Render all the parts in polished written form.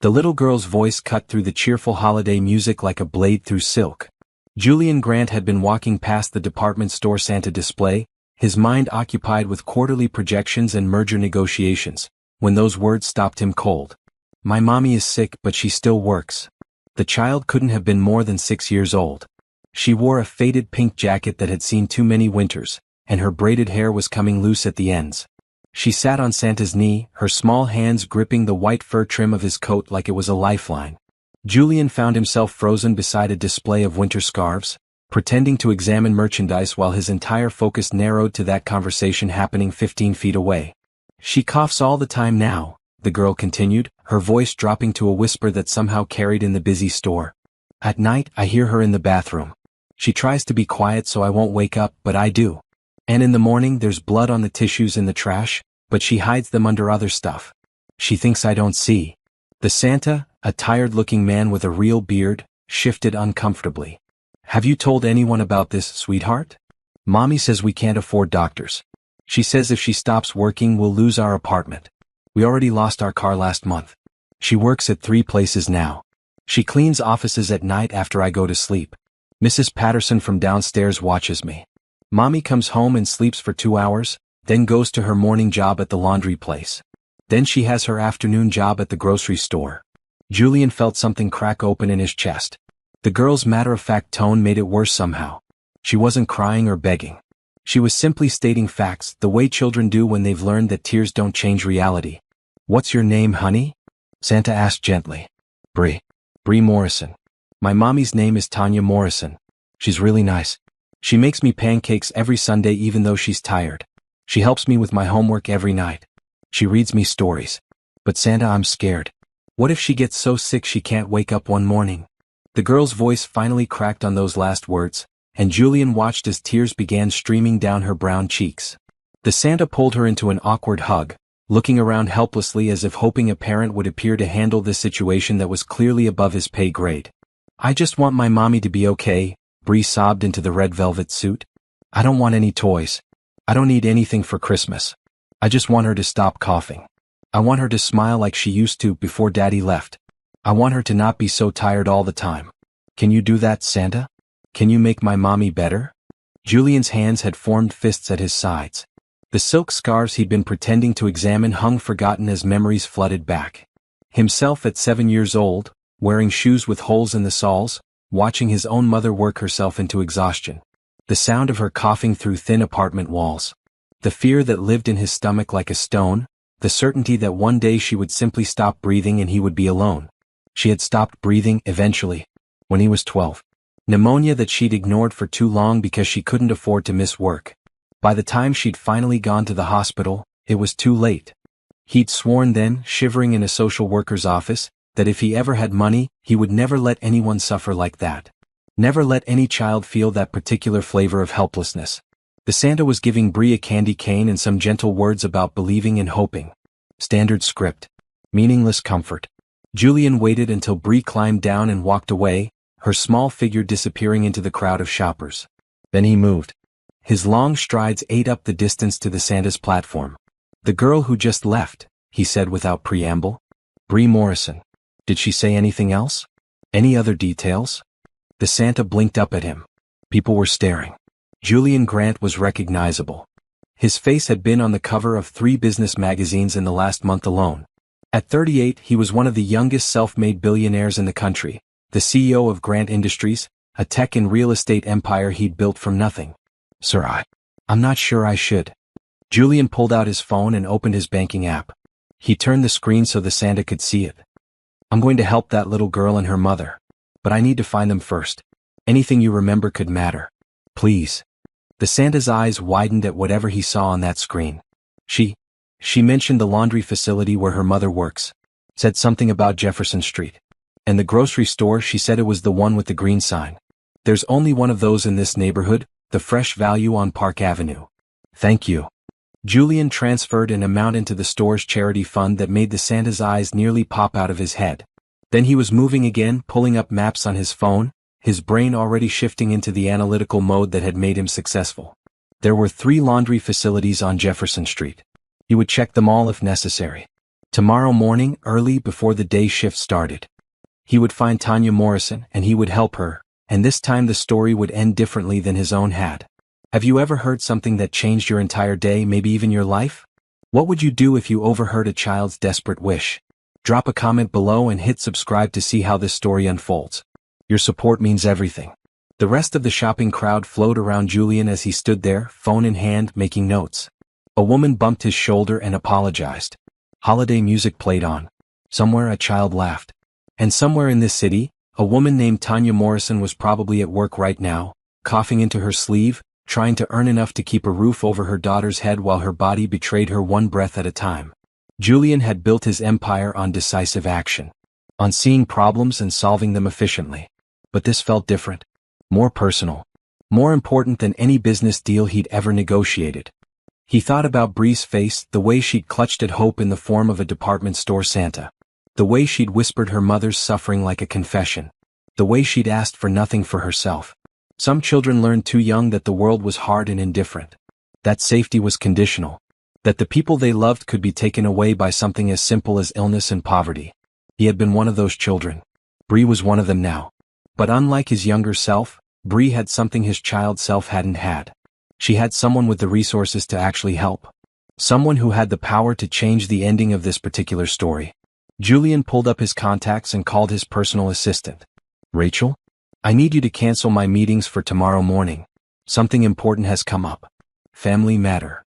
The little girl's voice cut through the cheerful holiday music like a blade through silk. Julian Grant had been walking past the department store Santa display, his mind occupied with quarterly projections and merger negotiations, when those words stopped him cold. My mommy is sick, but she still works. The child couldn't have been more than 6 years old. She wore a faded pink jacket that had seen too many winters, and her braided hair was coming loose at the ends. She sat on Santa's knee, her small hands gripping the white fur trim of his coat like it was a lifeline. Julian found himself frozen beside a display of winter scarves, pretending to examine merchandise while his entire focus narrowed to that conversation happening 15 feet away. She coughs all the time now, the girl continued, her voice dropping to a whisper that somehow carried in the busy store. At night, I hear her in the bathroom. She tries to be quiet so I won't wake up, but I do. And in the morning there's blood on the tissues in the trash, but she hides them under other stuff. She thinks I don't see. The Santa, a tired-looking man with a real beard, shifted uncomfortably. Have you told anyone about this, sweetheart? Mommy says we can't afford doctors. She says if she stops working we'll lose our apartment. We already lost our car last month. She works at 3 places now. She cleans offices at night after I go to sleep. Mrs. Patterson from downstairs watches me. Mommy comes home and sleeps for 2 hours, then goes to her morning job at the laundry place. Then she has her afternoon job at the grocery store. Julian felt something crack open in his chest. The girl's matter-of-fact tone made it worse somehow. She wasn't crying or begging. She was simply stating facts, the way children do when they've learned that tears don't change reality. What's your name, honey? Santa asked gently. Bree Morrison. My mommy's name is Tanya Morrison. She's really nice. She makes me pancakes every Sunday even though she's tired. She helps me with my homework every night. She reads me stories. But Santa, I'm scared. What if she gets so sick she can't wake up one morning? The girl's voice finally cracked on those last words, and Julian watched as tears began streaming down her brown cheeks. The Santa pulled her into an awkward hug, looking around helplessly as if hoping a parent would appear to handle this situation that was clearly above his pay grade. I just want my mommy to be okay, Bree sobbed into the red velvet suit. I don't want any toys. I don't need anything for Christmas. I just want her to stop coughing. I want her to smile like she used to before Daddy left. I want her to not be so tired all the time. Can you do that, Santa? Can you make my mommy better? Julian's hands had formed fists at his sides. The silk scarves he'd been pretending to examine hung forgotten as memories flooded back. Himself at 7 years old, wearing shoes with holes in the soles, watching his own mother work herself into exhaustion. The sound of her coughing through thin apartment walls. The fear that lived in his stomach like a stone, the certainty that one day she would simply stop breathing and he would be alone. She had stopped breathing, eventually, when he was 12. Pneumonia that she'd ignored for too long because she couldn't afford to miss work. By the time she'd finally gone to the hospital, it was too late. He'd sworn then, shivering in a social worker's office, that if he ever had money, he would never let anyone suffer like that. Never let any child feel that particular flavor of helplessness. The Santa was giving Bree a candy cane and some gentle words about believing and hoping. Standard script. Meaningless comfort. Julian waited until Bree climbed down and walked away, her small figure disappearing into the crowd of shoppers. Then he moved. His long strides ate up the distance to the Santa's platform. The girl who just left, he said without preamble. Bree Morrison. Did she say anything else? Any other details? The Santa blinked up at him. People were staring. Julian Grant was recognizable. His face had been on the cover of 3 business magazines in the last month alone. At 38, he was one of the youngest self-made billionaires in the country, the CEO of Grant Industries, a tech and real estate empire he'd built from nothing. Sir, I'm not sure I should. Julian pulled out his phone and opened his banking app. He turned the screen so the Santa could see it. I'm going to help that little girl and her mother. But I need to find them first. Anything you remember could matter. Please. The Santa's eyes widened at whatever he saw on that screen. She mentioned the laundry facility where her mother works. Said something about Jefferson Street. And the grocery store, she said it was the one with the green sign. There's only one of those in this neighborhood, the Fresh Value on Park Avenue. Thank you. Julian transferred an amount into the store's charity fund that made the Santa's eyes nearly pop out of his head. Then he was moving again, pulling up maps on his phone, his brain already shifting into the analytical mode that had made him successful. There were 3 laundry facilities on Jefferson Street. He would check them all if necessary. Tomorrow morning, early before the day shift started, he would find Tanya Morrison and he would help her, and this time the story would end differently than his own had. Have you ever heard something that changed your entire day, maybe even your life? What would you do if you overheard a child's desperate wish? Drop a comment below and hit subscribe to see how this story unfolds. Your support means everything. The rest of the shopping crowd flowed around Julian as he stood there, phone in hand, making notes. A woman bumped his shoulder and apologized. Holiday music played on. Somewhere a child laughed. And somewhere in this city, a woman named Tanya Morrison was probably at work right now, coughing into her sleeve, trying to earn enough to keep a roof over her daughter's head while her body betrayed her one breath at a time. Julian had built his empire on decisive action, on seeing problems and solving them efficiently. But this felt different. More personal. More important than any business deal he'd ever negotiated. He thought about Bree's face, the way she'd clutched at hope in the form of a department store Santa. The way she'd whispered her mother's suffering like a confession. The way she'd asked for nothing for herself. Some children learned too young that the world was hard and indifferent. That safety was conditional. That the people they loved could be taken away by something as simple as illness and poverty. He had been one of those children. Bree was one of them now. But unlike his younger self, Bree had something his child self hadn't had. She had someone with the resources to actually help. Someone who had the power to change the ending of this particular story. Julian pulled up his contacts and called his personal assistant. Rachel? I need you to cancel my meetings for tomorrow morning. Something important has come up. Family matter.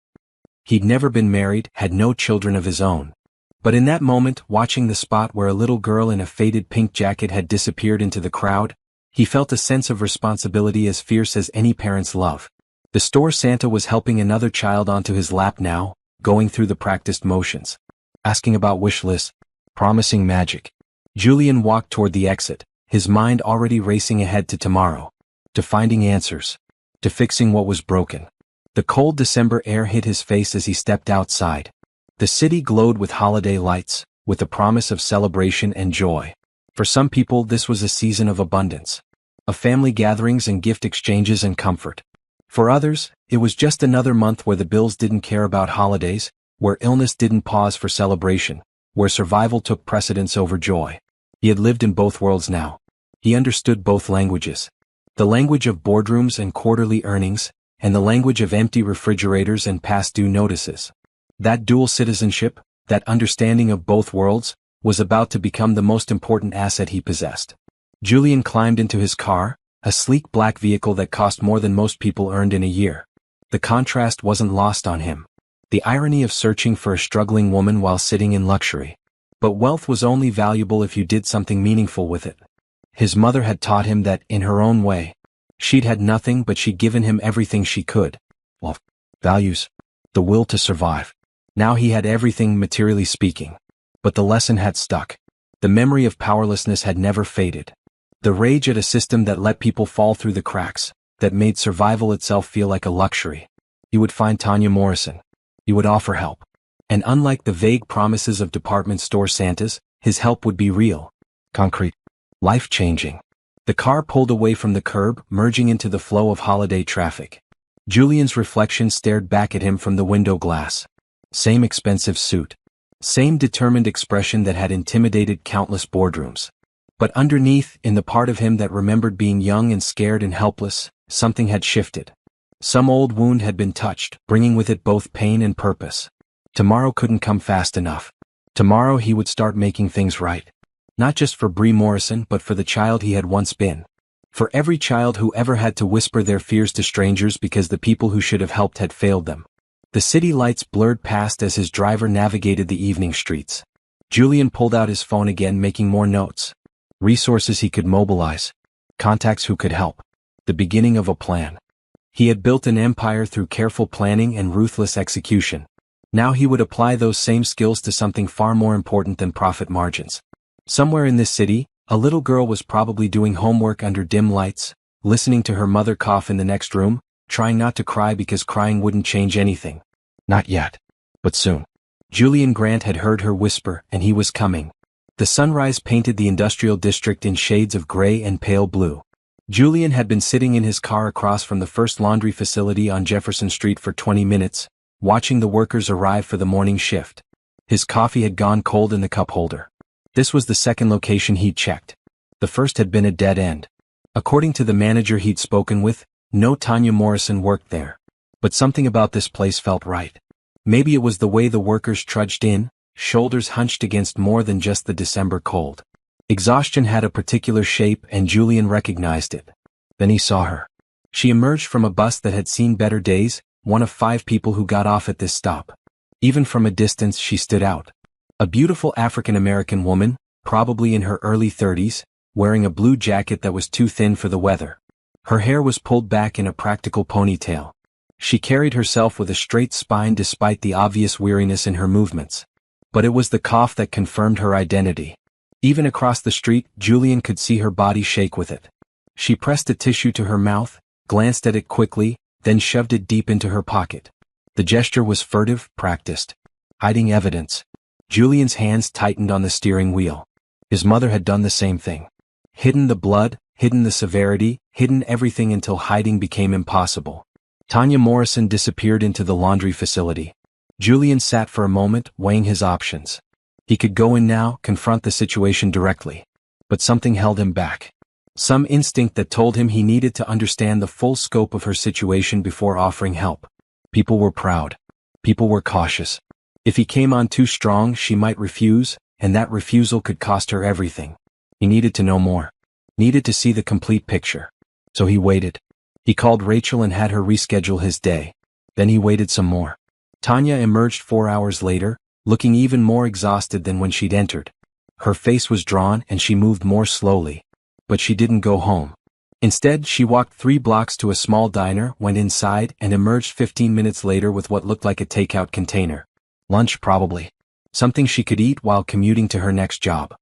He'd never been married, had no children of his own. But in that moment, watching the spot where a little girl in a faded pink jacket had disappeared into the crowd, he felt a sense of responsibility as fierce as any parent's love. The store Santa was helping another child onto his lap now, going through the practiced motions. Asking about wish lists, promising magic. Julian walked toward the exit, his mind already racing ahead to tomorrow. To finding answers. To fixing what was broken. The cold December air hit his face as he stepped outside. The city glowed with holiday lights, with the promise of celebration and joy. For some people this was a season of abundance. Of family gatherings and gift exchanges and comfort. For others, it was just another month where the bills didn't care about holidays, where illness didn't pause for celebration, where survival took precedence over joy. He had lived in both worlds now. He understood both languages. The language of boardrooms and quarterly earnings, and the language of empty refrigerators and past due notices. That dual citizenship, that understanding of both worlds, was about to become the most important asset he possessed. Julian climbed into his car, a sleek black vehicle that cost more than most people earned in a year. The contrast wasn't lost on him. The irony of searching for a struggling woman while sitting in luxury. But wealth was only valuable if you did something meaningful with it. His mother had taught him that, in her own way, she'd had nothing but she'd given him everything she could. Well, values. The will to survive. Now he had everything materially speaking. But the lesson had stuck. The memory of powerlessness had never faded. The rage at a system that let people fall through the cracks, that made survival itself feel like a luxury. He would find Tanya Morrison. He would offer help. And unlike the vague promises of department store Santas, his help would be real. Concrete. Life-changing. The car pulled away from the curb, merging into the flow of holiday traffic. Julian's reflection stared back at him from the window glass. Same expensive suit. Same determined expression that had intimidated countless boardrooms. But underneath, in the part of him that remembered being young and scared and helpless, something had shifted. Some old wound had been touched, bringing with it both pain and purpose. Tomorrow couldn't come fast enough. Tomorrow he would start making things right. Not just for Bree Morrison but for the child he had once been. For every child who ever had to whisper their fears to strangers because the people who should have helped had failed them. The city lights blurred past as his driver navigated the evening streets. Julian pulled out his phone again, making more notes. Resources he could mobilize. Contacts who could help. The beginning of a plan. He had built an empire through careful planning and ruthless execution. Now he would apply those same skills to something far more important than profit margins. Somewhere in this city, a little girl was probably doing homework under dim lights, listening to her mother cough in the next room, trying not to cry because crying wouldn't change anything. Not yet. But soon. Julian Grant had heard her whisper, and he was coming. The sunrise painted the industrial district in shades of gray and pale blue. Julian had been sitting in his car across from the first laundry facility on Jefferson Street for 20 minutes, watching the workers arrive for the morning shift. His coffee had gone cold in the cup holder. This was the second location he'd checked. The first had been a dead end. According to the manager he'd spoken with, no Tanya Morrison worked there. But something about this place felt right. Maybe it was the way the workers trudged in, shoulders hunched against more than just the December cold. Exhaustion had a particular shape and Julian recognized it. Then he saw her. She emerged from a bus that had seen better days, one of 5 people who got off at this stop. Even from a distance she stood out. A beautiful African-American woman, probably in her early 30s, wearing a blue jacket that was too thin for the weather. Her hair was pulled back in a practical ponytail. She carried herself with a straight spine despite the obvious weariness in her movements. But it was the cough that confirmed her identity. Even across the street, Julian could see her body shake with it. She pressed a tissue to her mouth, glanced at it quickly, then shoved it deep into her pocket. The gesture was furtive, practiced. Hiding evidence. Julian's hands tightened on the steering wheel. His mother had done the same thing. Hidden the blood, hidden the severity, hidden everything until hiding became impossible. Tanya Morrison disappeared into the laundry facility. Julian sat for a moment, weighing his options. He could go in now, confront the situation directly. But something held him back. Some instinct that told him he needed to understand the full scope of her situation before offering help. People were proud. People were cautious. If he came on too strong, she might refuse, and that refusal could cost her everything. He needed to know more. Needed to see the complete picture. So he waited. He called Rachel and had her reschedule his day. Then he waited some more. Tanya emerged 4 hours later, looking even more exhausted than when she'd entered. Her face was drawn and she moved more slowly. But she didn't go home. Instead, she walked 3 blocks to a small diner, went inside, and emerged 15 minutes later with what looked like a takeout container. Lunch probably. Something she could eat while commuting to her next job.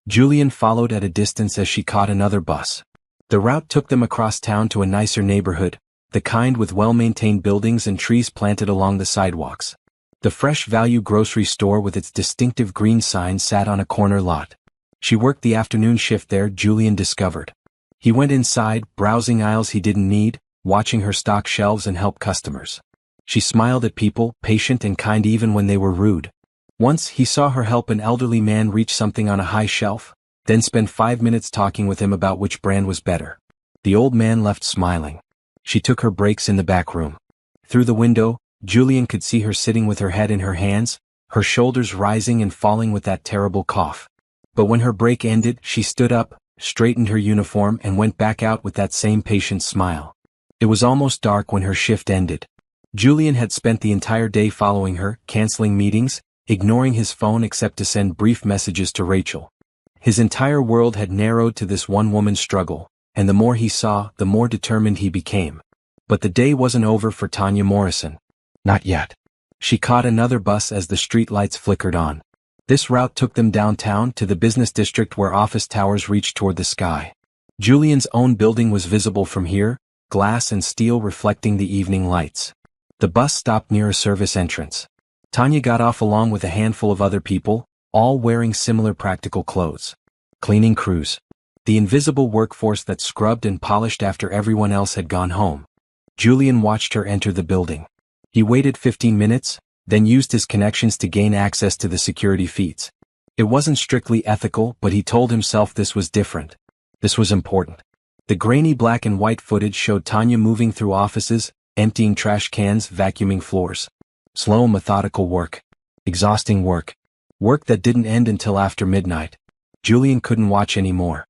Julian followed at a distance as she caught another bus. The route took them across town to a nicer neighborhood, the kind with well-maintained buildings and trees planted along the sidewalks. The Fresh Value grocery store with its distinctive green sign sat on a corner lot. She worked the afternoon shift there, Julian discovered. He went inside, browsing aisles he didn't need, watching her stock shelves and help customers. She smiled at people, patient and kind even when they were rude. Once, he saw her help an elderly man reach something on a high shelf, then spend 5 minutes talking with him about which brand was better. The old man left smiling. She took her breaks in the back room. Through the window, Julian could see her sitting with her head in her hands, her shoulders rising and falling with that terrible cough. But when her break ended, she stood up, straightened her uniform and went back out with that same patient smile. It was almost dark when her shift ended. Julian had spent the entire day following her, canceling meetings, ignoring his phone except to send brief messages to Rachel. His entire world had narrowed to this one woman's struggle, and the more he saw, the more determined he became. But the day wasn't over for Tanya Morrison. Not yet. She caught another bus as the street lights flickered on. This route took them downtown to the business district where office towers reached toward the sky. Julian's own building was visible from here, glass and steel reflecting the evening lights. The bus stopped near a service entrance. Tanya got off along with a handful of other people, all wearing similar practical clothes. Cleaning crews. The invisible workforce that scrubbed and polished after everyone else had gone home. Julian watched her enter the building. He waited 15 minutes, then used his connections to gain access to the security feeds. It wasn't strictly ethical, but he told himself this was different. This was important. The grainy black and white footage showed Tanya moving through offices, emptying trash cans, vacuuming floors. Slow, methodical work. Exhausting work. Work that didn't end until after midnight. Julian couldn't watch anymore.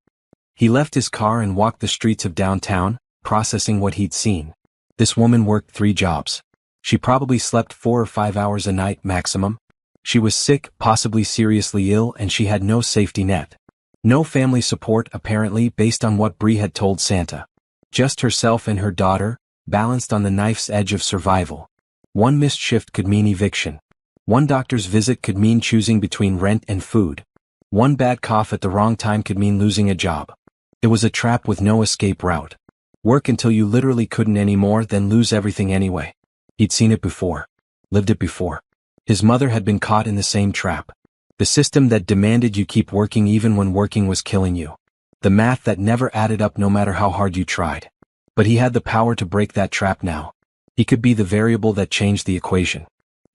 He left his car and walked the streets of downtown, processing what he'd seen. This woman worked 3 jobs. She probably slept 4 or 5 hours a night maximum. She was sick, possibly seriously ill, and she had no safety net. No family support, apparently, based on what Bree had told Santa. Just herself and her daughter, balanced on the knife's edge of survival. One missed shift could mean eviction. One doctor's visit could mean choosing between rent and food. One bad cough at the wrong time could mean losing a job. It was a trap with no escape route. Work until you literally couldn't anymore, then lose everything anyway. He'd seen it before. Lived it before. His mother had been caught in the same trap. The system that demanded you keep working even when working was killing you. The math that never added up no matter how hard you tried. But he had the power to break that trap now. He could be the variable that changed the equation.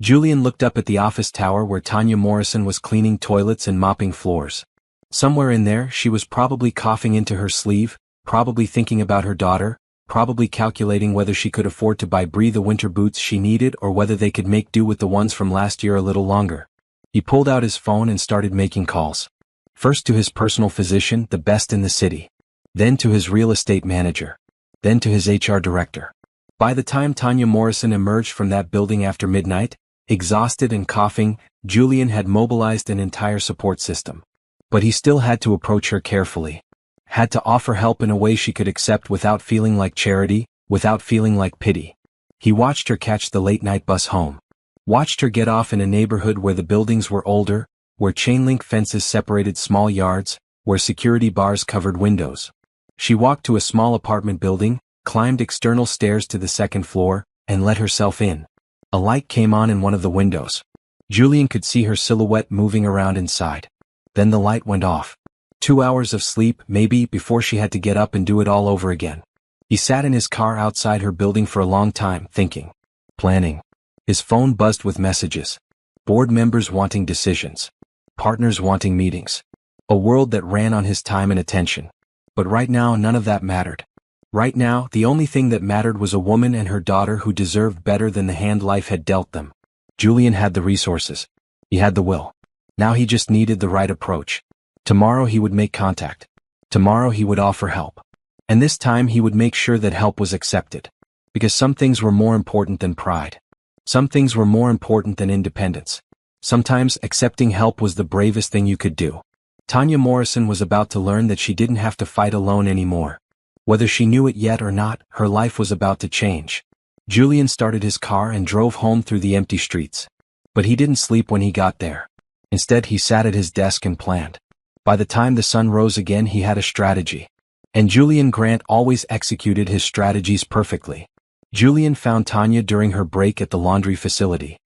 Julian looked up at the office tower where Tanya Morrison was cleaning toilets and mopping floors. Somewhere in there, she was probably coughing into her sleeve, probably thinking about her daughter, probably calculating whether she could afford to buy Bree the winter boots she needed or whether they could make do with the ones from last year a little longer. He pulled out his phone and started making calls. First to his personal physician, the best in the city. Then to his real estate manager. Then to his HR director. By the time Tanya Morrison emerged from that building after midnight, exhausted and coughing, Julian had mobilized an entire support system. But he still had to approach her carefully. Had to offer help in a way she could accept without feeling like charity, without feeling like pity. He watched her catch the late-night bus home. Watched her get off in a neighborhood where the buildings were older, where chain-link fences separated small yards, where security bars covered windows. She walked to a small apartment building, climbed external stairs to the second floor, and let herself in. A light came on in one of the windows. Julian could see her silhouette moving around inside. Then the light went off. 2 hours of sleep, maybe, before she had to get up and do it all over again. He sat in his car outside her building for a long time, thinking. Planning. His phone buzzed with messages. Board members wanting decisions. Partners wanting meetings. A world that ran on his time and attention. But right now none of that mattered. Right now, the only thing that mattered was a woman and her daughter who deserved better than the hand life had dealt them. Julian had the resources. He had the will. Now he just needed the right approach. Tomorrow he would make contact. Tomorrow he would offer help. And this time he would make sure that help was accepted. Because some things were more important than pride. Some things were more important than independence. Sometimes accepting help was the bravest thing you could do. Tanya Morrison was about to learn that she didn't have to fight alone anymore. Whether she knew it yet or not, her life was about to change. Julian started his car and drove home through the empty streets. But he didn't sleep when he got there. Instead, he sat at his desk and planned. By the time the sun rose again, he had a strategy. And Julian Grant always executed his strategies perfectly. Julian found Tanya during her break at the laundry facility.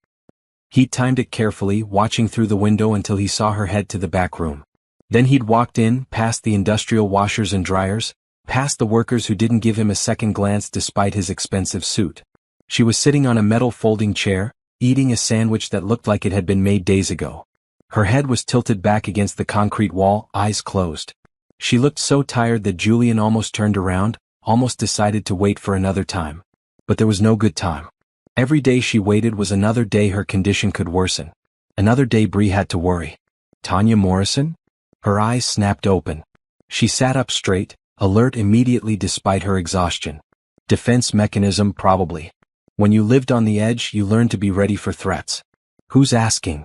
He timed it carefully, watching through the window until he saw her head to the back room. Then he'd walked in, past the industrial washers and dryers, past the workers who didn't give him a second glance despite his expensive suit. She was sitting on a metal folding chair, eating a sandwich that looked like it had been made days ago. Her head was tilted back against the concrete wall, eyes closed. She looked so tired that Julian almost turned around, almost decided to wait for another time. But there was no good time. Every day she waited was another day her condition could worsen. Another day Bree had to worry. Tanya Morrison? Her eyes snapped open. She sat up straight, alert immediately despite her exhaustion. Defense mechanism probably. When you lived on the edge, you learned to be ready for threats. Who's asking?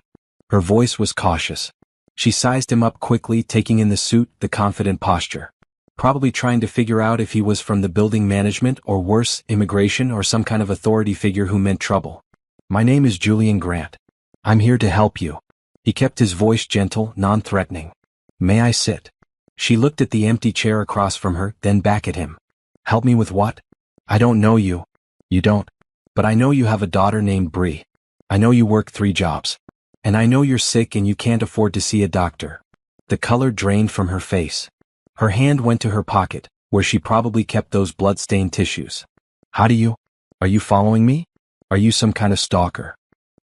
Her voice was cautious. She sized him up quickly, taking in the suit, the confident posture. Probably trying to figure out if he was from the building management or worse, immigration or some kind of authority figure who meant trouble. My name is Julian Grant. I'm here to help you. He kept his voice gentle, non-threatening. May I sit? She looked at the empty chair across from her, then back at him. Help me with what? I don't know you. You don't. But I know you have a daughter named Bree. I know you work 3 jobs. And I know you're sick and you can't afford to see a doctor. The color drained from her face. Her hand went to her pocket, where she probably kept those blood-stained tissues. How do you? Are you following me? Are you some kind of stalker?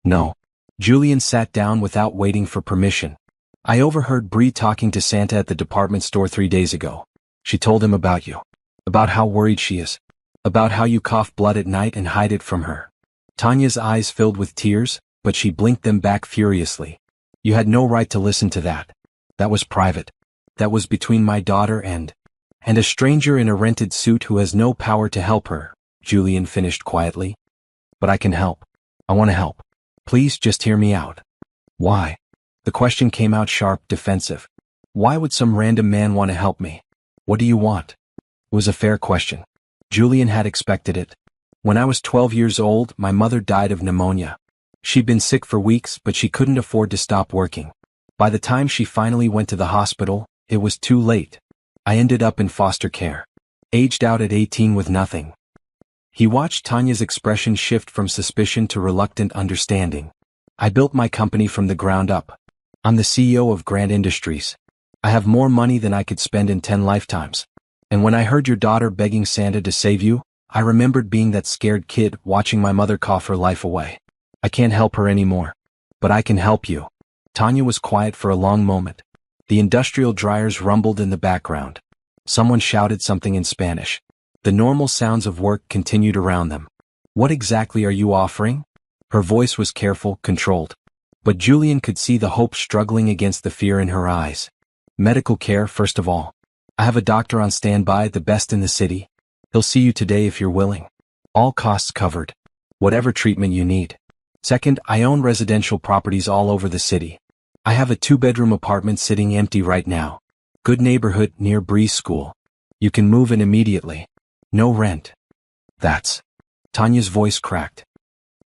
No. Julian sat down without waiting for permission. I overheard Bree talking to Santa at the department store 3 days ago. She told him about you. About how worried she is. About how you cough blood at night and hide it from her. Tanya's eyes filled with tears, but she blinked them back furiously. You had no right to listen to that. That was private. That was between my daughter and a stranger in a rented suit who has no power to help her, Julian finished quietly. But I can help. I want to help. Please just hear me out. Why? The question came out sharp, defensive. Why would some random man want to help me? What do you want? It was a fair question. Julian had expected it. When I was 12 years old, my mother died of pneumonia. She'd been sick for weeks, but she couldn't afford to stop working. By the time she finally went to the hospital, it was too late. I ended up in foster care. Aged out at 18 with nothing. He watched Tanya's expression shift from suspicion to reluctant understanding. I built my company from the ground up. I'm the CEO of Grant Industries. I have more money than I could spend in 10 lifetimes. And when I heard your daughter begging Santa to save you, I remembered being that scared kid watching my mother cough her life away. I can't help her anymore. But I can help you. Tanya was quiet for a long moment. The industrial dryers rumbled in the background. Someone shouted something in Spanish. The normal sounds of work continued around them. What exactly are you offering? Her voice was careful, controlled. But Julian could see the hope struggling against the fear in her eyes. Medical care, first of all. I have a doctor on standby, the best in the city. He'll see you today if you're willing. All costs covered. Whatever treatment you need. Second, I own residential properties all over the city. I have a 2-bedroom apartment sitting empty right now. Good neighborhood near Bree's school. You can move in immediately. No rent. That's... Tanya's voice cracked.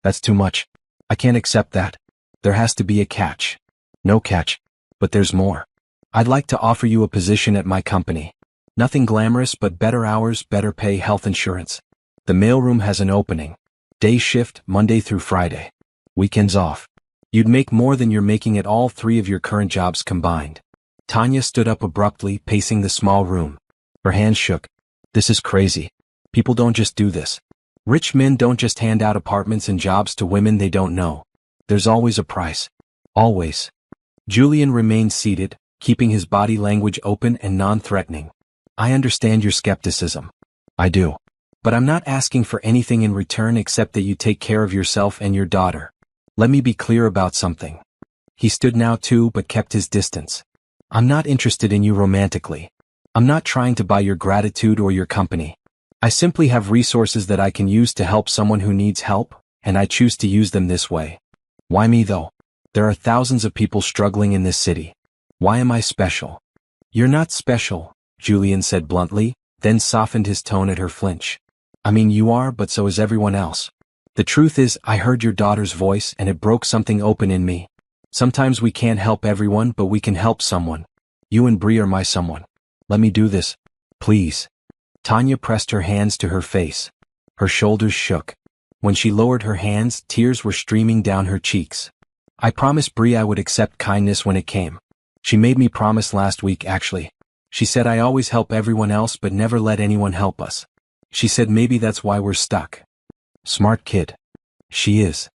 That's too much. I can't accept that. There has to be a catch. No catch. But there's more. I'd like to offer you a position at my company. Nothing glamorous but better hours, better pay, health insurance. The mailroom has an opening. Day shift, Monday through Friday. Weekends off. You'd make more than you're making at all 3 of your current jobs combined. Tanya stood up abruptly, pacing the small room. Her hands shook. This is crazy. People don't just do this. Rich men don't just hand out apartments and jobs to women they don't know. There's always a price. Always. Julian remained seated, keeping his body language open and non-threatening. I understand your skepticism. I do. But I'm not asking for anything in return except that you take care of yourself and your daughter. Let me be clear about something. He stood now too, but kept his distance. I'm not interested in you romantically. I'm not trying to buy your gratitude or your company. I simply have resources that I can use to help someone who needs help, and I choose to use them this way. Why me though? There are thousands of people struggling in this city. Why am I special? You're not special, Julian said bluntly, then softened his tone at her flinch. I mean, you are, but so is everyone else. The truth is, I heard your daughter's voice and it broke something open in me. Sometimes we can't help everyone, but we can help someone. You and Bree are my someone. Let me do this. Please. Tanya pressed her hands to her face. Her shoulders shook. When she lowered her hands, tears were streaming down her cheeks. I promised Bree I would accept kindness when it came. She made me promise last week, actually. She said I always help everyone else but never let anyone help us. She said maybe that's why we're stuck. Smart kid. She is.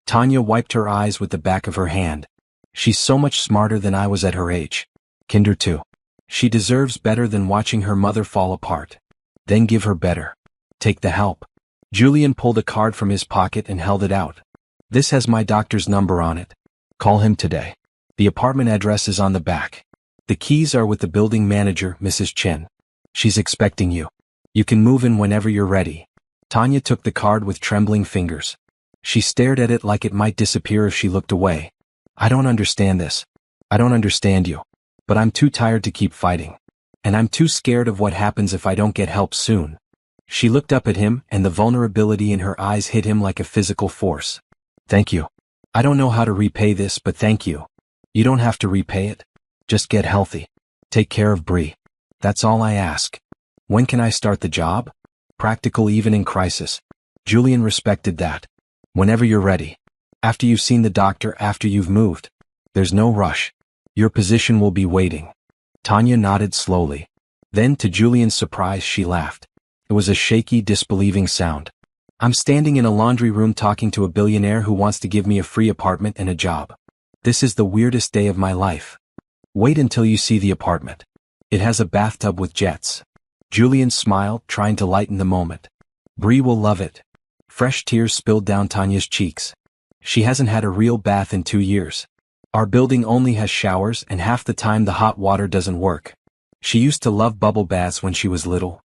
Tanya wiped her eyes with the back of her hand. She's so much smarter than I was at her age. Kinder too. She deserves better than watching her mother fall apart. Then give her better. Take the help. Julian pulled a card from his pocket and held it out. This has my doctor's number on it. Call him today. The apartment address is on the back. The keys are with the building manager, Mrs. Chen. She's expecting you. You can move in whenever you're ready. Tanya took the card with trembling fingers. She stared at it like it might disappear if she looked away. I don't understand this. I don't understand you. But I'm too tired to keep fighting. And I'm too scared of what happens if I don't get help soon. She looked up at him, and the vulnerability in her eyes hit him like a physical force. Thank you. I don't know how to repay this, but thank you. You don't have to repay it. Just get healthy. Take care of Bree. That's all I ask. When can I start the job? Practical even in crisis. Julian respected that. Whenever you're ready. After you've seen the doctor, after you've moved. There's no rush. Your position will be waiting. Tanya nodded slowly. Then, to Julian's surprise, she laughed. It was a shaky, disbelieving sound. I'm standing in a laundry room talking to a billionaire who wants to give me a free apartment and a job. This is the weirdest day of my life. Wait until you see the apartment. It has a bathtub with jets. Julian smiled, trying to lighten the moment. Bree will love it. Fresh tears spilled down Tanya's cheeks. She hasn't had a real bath in 2 years. Our building only has showers, and half the time the hot water doesn't work. She used to love bubble baths when she was little.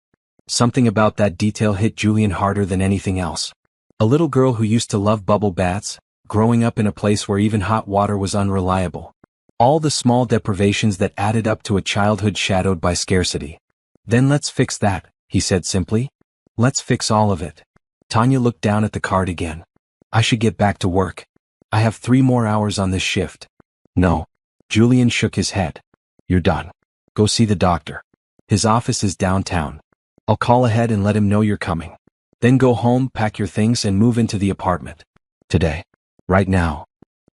Something about that detail hit Julian harder than anything else. A little girl who used to love bubble baths, growing up in a place where even hot water was unreliable. All the small deprivations that added up to a childhood shadowed by scarcity. Then let's fix that, he said simply. Let's fix all of it. Tanya looked down at the card again. I should get back to work. I have 3 more hours on this shift. No. Julian shook his head. You're done. Go see the doctor. His office is downtown. I'll call ahead and let him know you're coming. Then go home, pack your things, and move into the apartment. Today. Right now.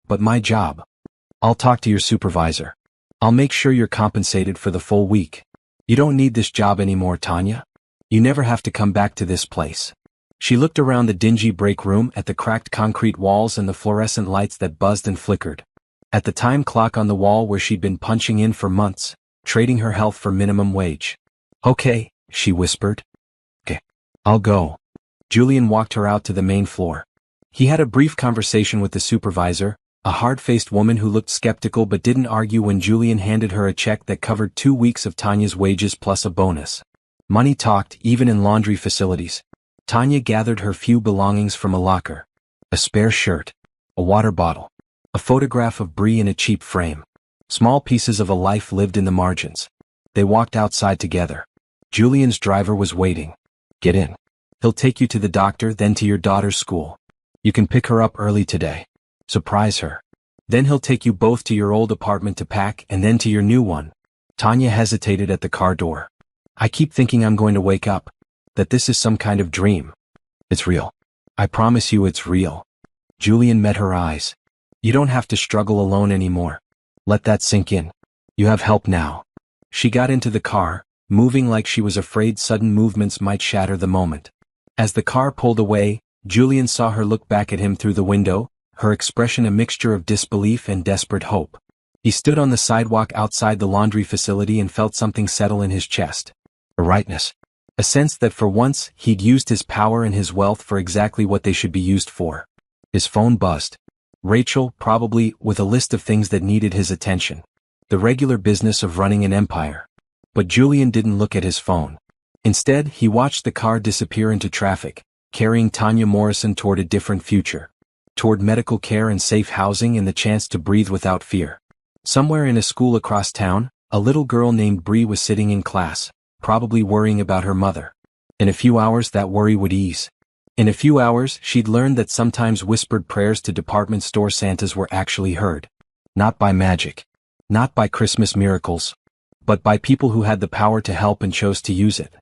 But my job. I'll talk to your supervisor. I'll make sure you're compensated for the full week. You don't need this job anymore, Tanya. You never have to come back to this place. She looked around the dingy break room at the cracked concrete walls and the fluorescent lights that buzzed and flickered. At the time clock on the wall where she'd been punching in for months, trading her health for minimum wage. "Okay," she whispered. "Okay. I'll go." Julian walked her out to the main floor. He had a brief conversation with the supervisor, a hard-faced woman who looked skeptical but didn't argue when Julian handed her a check that covered 2 weeks of Tanya's wages plus a bonus. Money talked, even in laundry facilities. Tanya gathered her few belongings from a locker. A spare shirt. A water bottle. A photograph of Bree in a cheap frame. Small pieces of a life lived in the margins. They walked outside together. Julian's driver was waiting. "Get in. He'll take you to the doctor, then to your daughter's school. You can pick her up early today. Surprise her. Then he'll take you both to your old apartment to pack and then to your new one." Tanya hesitated at the car door. "I keep thinking I'm going to wake up. That this is some kind of dream." "It's real. I promise you it's real." Julian met her eyes. "You don't have to struggle alone anymore. Let that sink in. You have help now." She got into the car, moving like she was afraid sudden movements might shatter the moment. As the car pulled away, Julian saw her look back at him through the window, her expression a mixture of disbelief and desperate hope. He stood on the sidewalk outside the laundry facility and felt something settle in his chest. A rightness. A sense that for once he'd used his power and his wealth for exactly what they should be used for. His phone buzzed. Rachel, probably, with a list of things that needed his attention. The regular business of running an empire. But Julian didn't look at his phone. Instead, he watched the car disappear into traffic, carrying Tanya Morrison toward a different future. Toward medical care and safe housing and the chance to breathe without fear. Somewhere in a school across town, a little girl named Bree was sitting in class, probably worrying about her mother. In a few hours that worry would ease. In a few hours she'd learned that sometimes whispered prayers to department store Santas were actually heard. Not by magic. Not by Christmas miracles. But by people who had the power to help and chose to use it.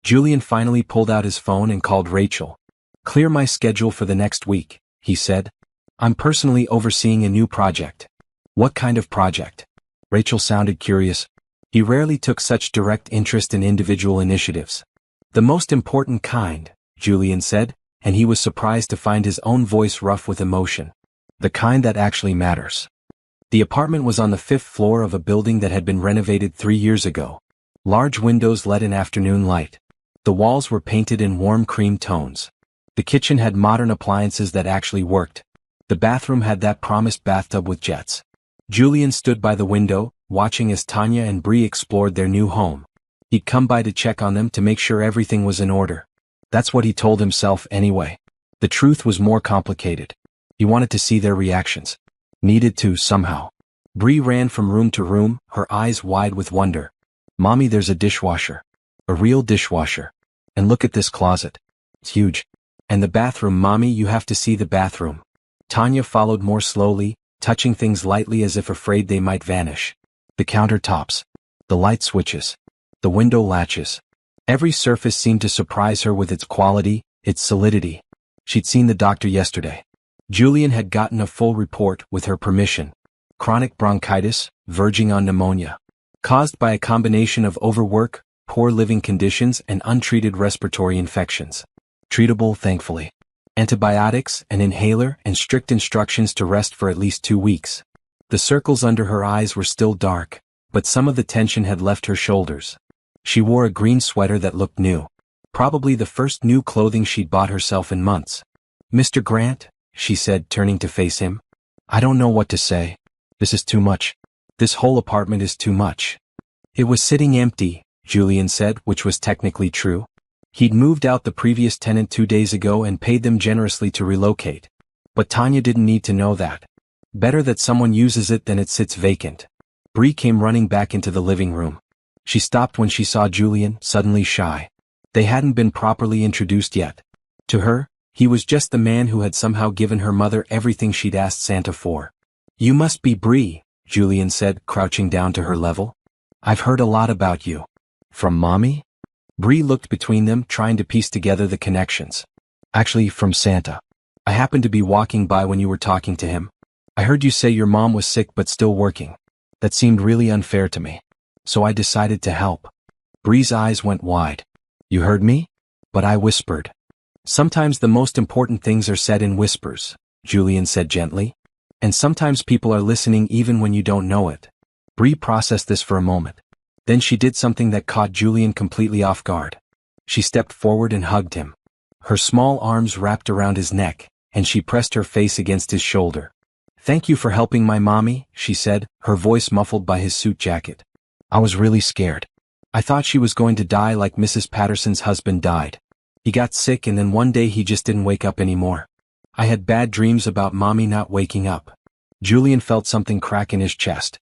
Julian finally pulled out his phone and called Rachel. "Clear my schedule for the next week," he said. "I'm personally overseeing a new project." "What kind of project?" Rachel sounded curious. He rarely took such direct interest in individual initiatives. "The most important kind," Julian said, and he was surprised to find his own voice rough with emotion. "The kind that actually matters." The apartment was on the 5th floor of a building that had been renovated 3 years ago. Large windows let in afternoon light. The walls were painted in warm cream tones. The kitchen had modern appliances that actually worked. The bathroom had that promised bathtub with jets. Julian stood by the window, watching as Tanya and Bree explored their new home. He'd come by to check on them to make sure everything was in order. That's what he told himself anyway. The truth was more complicated. He wanted to see their reactions. Needed to, somehow. Bree ran from room to room, her eyes wide with wonder. "Mommy, there's a dishwasher. A real dishwasher. And look at this closet. It's huge. And the bathroom, Mommy, you have to see the bathroom." Tanya followed more slowly, touching things lightly as if afraid they might vanish. The countertops. The light switches. The window latches. Every surface seemed to surprise her with its quality, its solidity. She'd seen the doctor yesterday. Julian had gotten a full report, with her permission. Chronic bronchitis, verging on pneumonia. Caused by a combination of overwork, poor living conditions and untreated respiratory infections. Treatable, thankfully. Antibiotics, an inhaler, and strict instructions to rest for at least 2 weeks. The circles under her eyes were still dark, but some of the tension had left her shoulders. She wore a green sweater that looked new. Probably the first new clothing she'd bought herself in months. "Mr. Grant," she said, turning to face him. "I don't know what to say. This is too much. This whole apartment is too much." It was sitting empty, Julian said, which was technically true. He'd moved out the previous tenant 2 days ago and paid them generously to relocate. But Tanya didn't need to know that. Better that someone uses it than it sits vacant. Bree came running back into the living room. She stopped when she saw Julian, suddenly shy. They hadn't been properly introduced yet. To her, he was just the man who had somehow given her mother everything she'd asked Santa for. "You must be Bree," Julian said, crouching down to her level. "I've heard a lot about you." "From Mommy?" Bree looked between them, trying to piece together the connections. "Actually, from Santa. I happened to be walking by when you were talking to him. I heard you say your mom was sick but still working. That seemed really unfair to me. So I decided to help." Bree's eyes went wide. "You heard me?" "But I whispered." Sometimes the most important things are said in whispers, Julian said gently. And sometimes people are listening even when you don't know it. Bree processed this for a moment. Then she did something that caught Julian completely off guard. She stepped forward and hugged him. Her small arms wrapped around his neck, and she pressed her face against his shoulder. "Thank you for helping my mommy," she said, her voice muffled by his suit jacket. "I was really scared. I thought she was going to die like Mrs. Patterson's husband died. He got sick and then one day he just didn't wake up anymore. I had bad dreams about mommy not waking up." Julian felt something crack in his chest.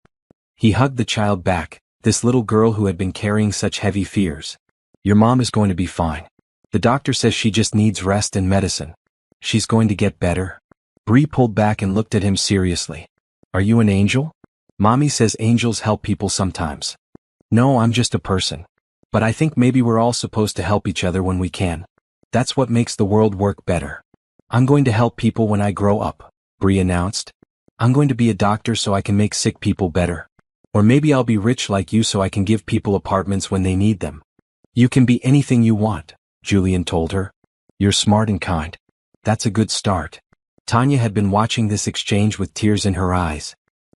He hugged the child back, this little girl who had been carrying such heavy fears. "Your mom is going to be fine. The doctor says she just needs rest and medicine. She's going to get better." Bree pulled back and looked at him seriously. "Are you an angel? Mommy says angels help people sometimes." "No, I'm just a person. But I think maybe we're all supposed to help each other when we can. That's what makes the world work better. I'm going to help people when I grow up," Bree announced. "I'm going to be a doctor so I can make sick people better. Or maybe I'll be rich like you so I can give people apartments when they need them." "You can be anything you want," Julian told her. "You're smart and kind. That's a good start." Tanya had been watching this exchange with tears in her eyes.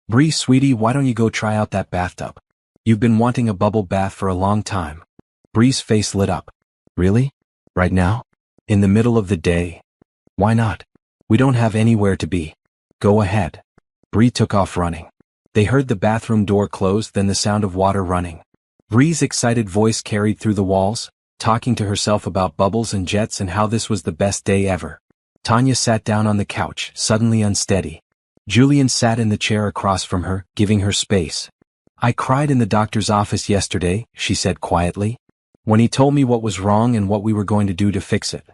"Bree, sweetie, why don't you go try out that bathtub? You've been wanting a bubble bath for a long time." Bree's face lit up. "Really? Right now? In the middle of the day? Why not? We don't have anywhere to be. Go ahead." Bree took off running. They heard the bathroom door close, then the sound of water running. Bree's excited voice carried through the walls, talking to herself about bubbles and jets and how this was the best day ever. Tanya sat down on the couch, suddenly unsteady. Julian sat in the chair across from her, giving her space. "I cried in the doctor's office yesterday," she said quietly, "when he told me what was wrong and what we were going to do to fix it.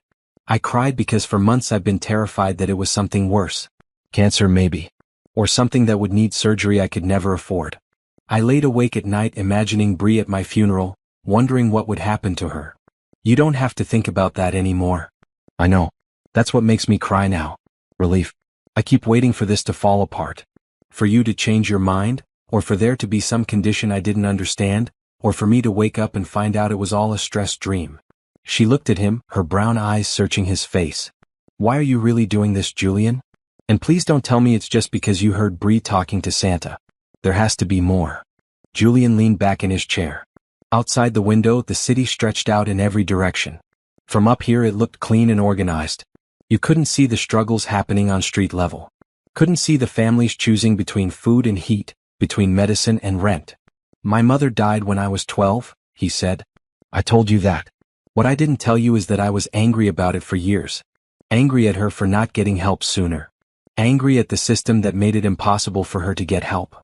I cried because for months I've been terrified that it was something worse. Cancer maybe. Or something that would need surgery I could never afford. I laid awake at night imagining Bree at my funeral, wondering what would happen to her. You don't have to think about that anymore." "I know. That's what makes me cry now. Relief. I keep waiting for this to fall apart. For you to change your mind, or for there to be some condition I didn't understand, or for me to wake up and find out it was all a stress dream." She looked at him, her brown eyes searching his face. "Why are you really doing this, Julian? And please don't tell me it's just because you heard Bree talking to Santa. There has to be more." Julian leaned back in his chair. Outside the window, the city stretched out in every direction. From up here it looked clean and organized. You couldn't see the struggles happening on street level. Couldn't see the families choosing between food and heat, between medicine and rent. "My mother died when I was 12, he said. "I told you that. What I didn't tell you is that I was angry about it for years. Angry at her for not getting help sooner. Angry at the system that made it impossible for her to get help.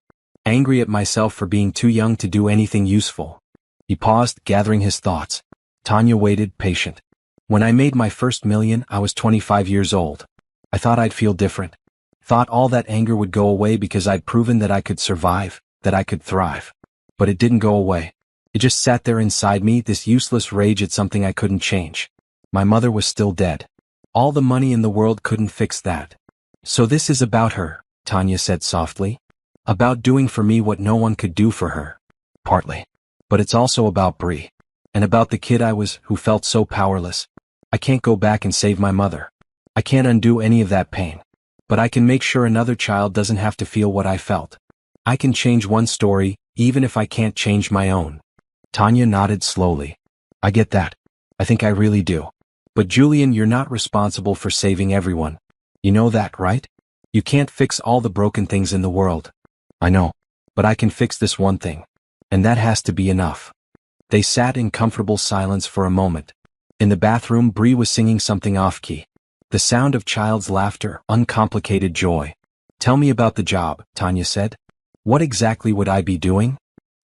Angry at myself for being too young to do anything useful." He paused, gathering his thoughts. Tanya waited, patient. "When I made my first million, I was 25 years old. I thought I'd feel different. Thought all that anger would go away because I'd proven that I could survive, that I could thrive. But it didn't go away. It just sat there inside me, this useless rage at something I couldn't change. My mother was still dead. All the money in the world couldn't fix that. So this is about her," Tanya said softly. "About doing for me what no one could do for her. Partly. But it's also about Bree. And about the kid I was, who felt so powerless. I can't go back and save my mother. I can't undo any of that pain. But I can make sure another child doesn't have to feel what I felt. I can change one story, even if I can't change my own." Tanya nodded slowly. "I get that. I think I really do. But Julian, you're not responsible for saving everyone. You know that, right? You can't fix all the broken things in the world." "I know. But I can fix this one thing. And that has to be enough." They sat in comfortable silence for a moment. In the bathroom, Bree was singing something off-key. The sound of child's laughter, uncomplicated joy. "Tell me about the job," Tanya said. "What exactly would I be doing?"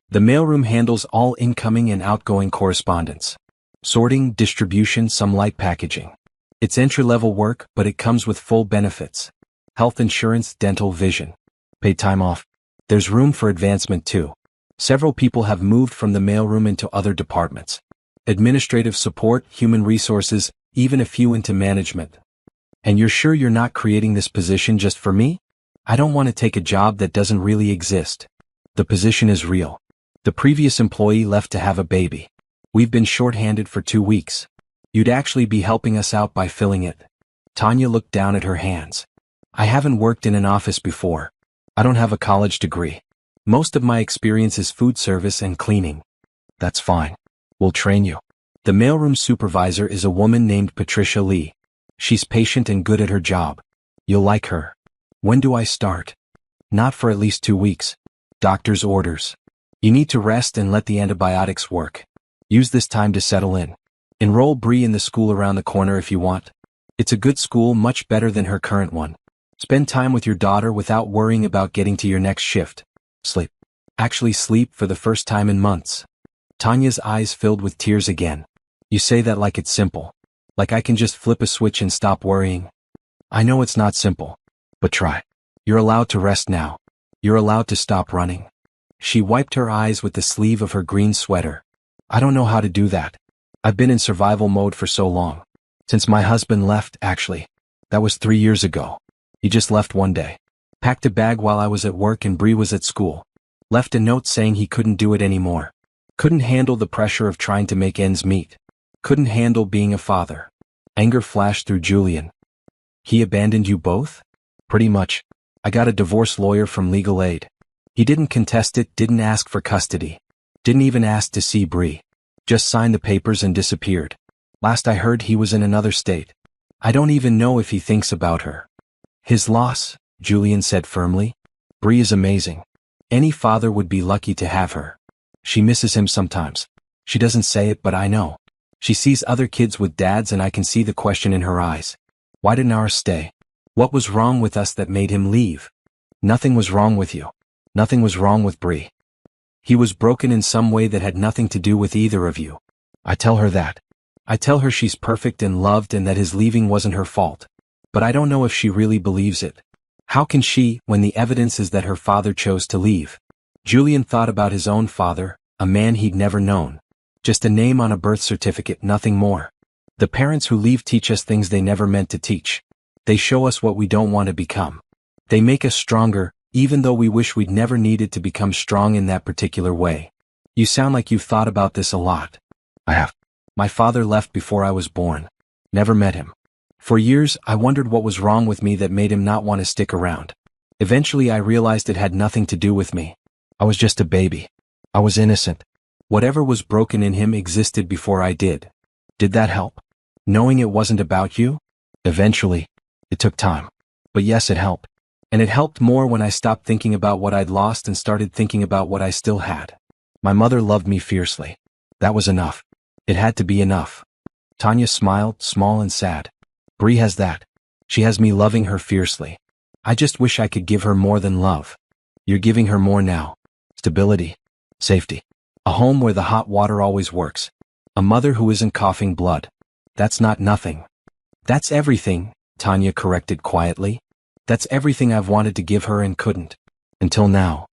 "The mailroom handles all incoming and outgoing correspondence. Sorting, distribution, some light packaging. It's entry-level work, but it comes with full benefits. Health insurance, dental, vision. Paid time off. There's room for advancement too. Several people have moved from the mailroom into other departments. Administrative support, human resources, even a few into management." "And you're sure you're not creating this position just for me? I don't want to take a job that doesn't really exist." "The position is real. The previous employee left to have a baby. We've been short-handed for 2 weeks. You'd actually be helping us out by filling it. Tanya looked down at her hands. I haven't worked in an office before. I don't have a college degree. Most of my experience is food service and cleaning. That's fine. We'll train you. The mailroom supervisor is a woman named Patricia Lee. She's patient and good at her job. You'll like her. When do I start? Not for at least 2 weeks. Doctor's orders. You need to rest and let the antibiotics work. Use this time to settle in. Enroll Bree in the school around the corner if you want. It's a good school, much better than her current one. Spend time with your daughter without worrying about getting to your next shift. Sleep. Actually sleep for the first time in months. Tanya's eyes filled with tears again. You say that like it's simple. Like I can just flip a switch and stop worrying. I know it's not simple. But try. You're allowed to rest now. You're allowed to stop running. She wiped her eyes with the sleeve of her green sweater. I don't know how to do that. I've been in survival mode for so long. Since my husband left, actually. That was 3 years ago. He just left one day. Packed a bag while I was at work and Bree was at school. Left a note saying he couldn't do it anymore. Couldn't handle the pressure of trying to make ends meet. Couldn't handle being a father. Anger flashed through Julian. He abandoned you both? Pretty much. I got a divorce lawyer from legal aid. He didn't contest it, didn't ask for custody. Didn't even ask to see Bree. Just signed the papers and disappeared. Last I heard he was in another state. I don't even know if he thinks about her. His loss, Julian said firmly. Bree is amazing. Any father would be lucky to have her. She misses him sometimes. She doesn't say it, but I know. She sees other kids with dads and I can see the question in her eyes. Why didn't ours stay? What was wrong with us that made him leave? Nothing was wrong with you. Nothing was wrong with Bree. He was broken in some way that had nothing to do with either of you. I tell her that. I tell her she's perfect and loved and that his leaving wasn't her fault. But I don't know if she really believes it. How can she, when the evidence is that her father chose to leave? Julian thought about his own father, a man he'd never known. Just a name on a birth certificate, nothing more. The parents who leave teach us things they never meant to teach. They show us what we don't want to become. They make us stronger, even though we wish we'd never needed to become strong in that particular way. You sound like you've thought about this a lot. I have. My father left before I was born. Never met him. For years, I wondered what was wrong with me that made him not want to stick around. Eventually I realized it had nothing to do with me. I was just a baby. I was innocent. Whatever was broken in him existed before I did. Did that help? Knowing it wasn't about you? Eventually. It took time. But yes, it helped. And it helped more when I stopped thinking about what I'd lost and started thinking about what I still had. My mother loved me fiercely. That was enough. It had to be enough. Tanya smiled, small and sad. Bree has that. She has me loving her fiercely. I just wish I could give her more than love. You're giving her more now. Stability. Safety. A home where the hot water always works. A mother who isn't coughing blood. That's not nothing. That's everything, Tanya corrected quietly. That's everything I've wanted to give her and couldn't. Until now.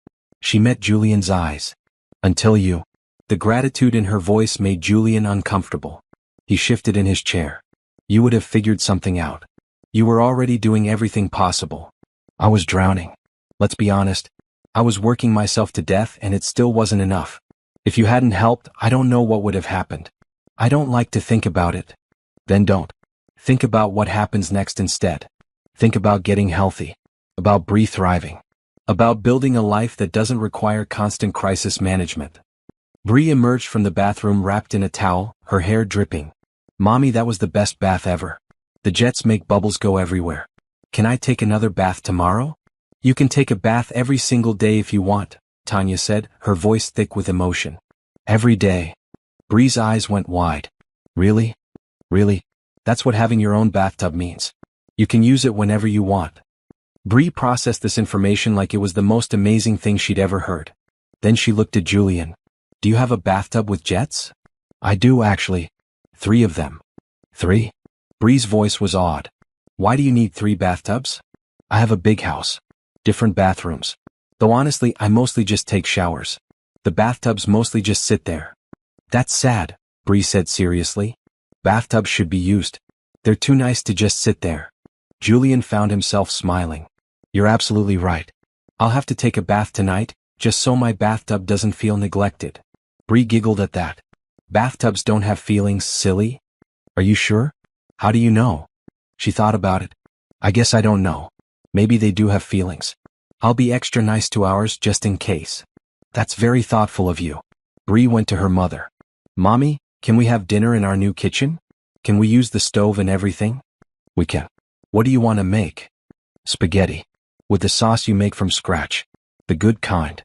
She met Julian's eyes. Until you. The gratitude in her voice made Julian uncomfortable. He shifted in his chair. You would have figured something out. You were already doing everything possible. I was drowning. Let's be honest. I was working myself to death and it still wasn't enough. If you hadn't helped, I don't know what would have happened. I don't like to think about it. Then don't. Think about what happens next instead. Think about getting healthy. About Bree thriving. About building a life that doesn't require constant crisis management. Bree emerged from the bathroom wrapped in a towel, her hair dripping. Mommy, that was the best bath ever. The jets make bubbles go everywhere. Can I take another bath tomorrow? You can take a bath every single day if you want, Tanya said, her voice thick with emotion. Every day. Bree's eyes went wide. Really? Really? That's what having your own bathtub means. You can use it whenever you want. Bree processed this information like it was the most amazing thing she'd ever heard. Then she looked at Julian. Do you have a bathtub with jets? I do actually. 3 of them. 3? Bree's voice was awed. Why do you need 3 bathtubs? I have a big house. Different bathrooms. Though honestly, I mostly just take showers. The bathtubs mostly just sit there. That's sad, Bree said seriously. Bathtubs should be used. They're too nice to just sit there. Julian found himself smiling. You're absolutely right. I'll have to take a bath tonight, just so my bathtub doesn't feel neglected. Bree giggled at that. Bathtubs don't have feelings, silly. Are you sure? How do you know? She thought about it. I guess I don't know. Maybe they do have feelings. I'll be extra nice to ours just in case. That's very thoughtful of you. Bree went to her mother. Mommy, can we have dinner in our new kitchen? Can we use the stove and everything? We can. What do you want to make? Spaghetti. With the sauce you make from scratch. The good kind.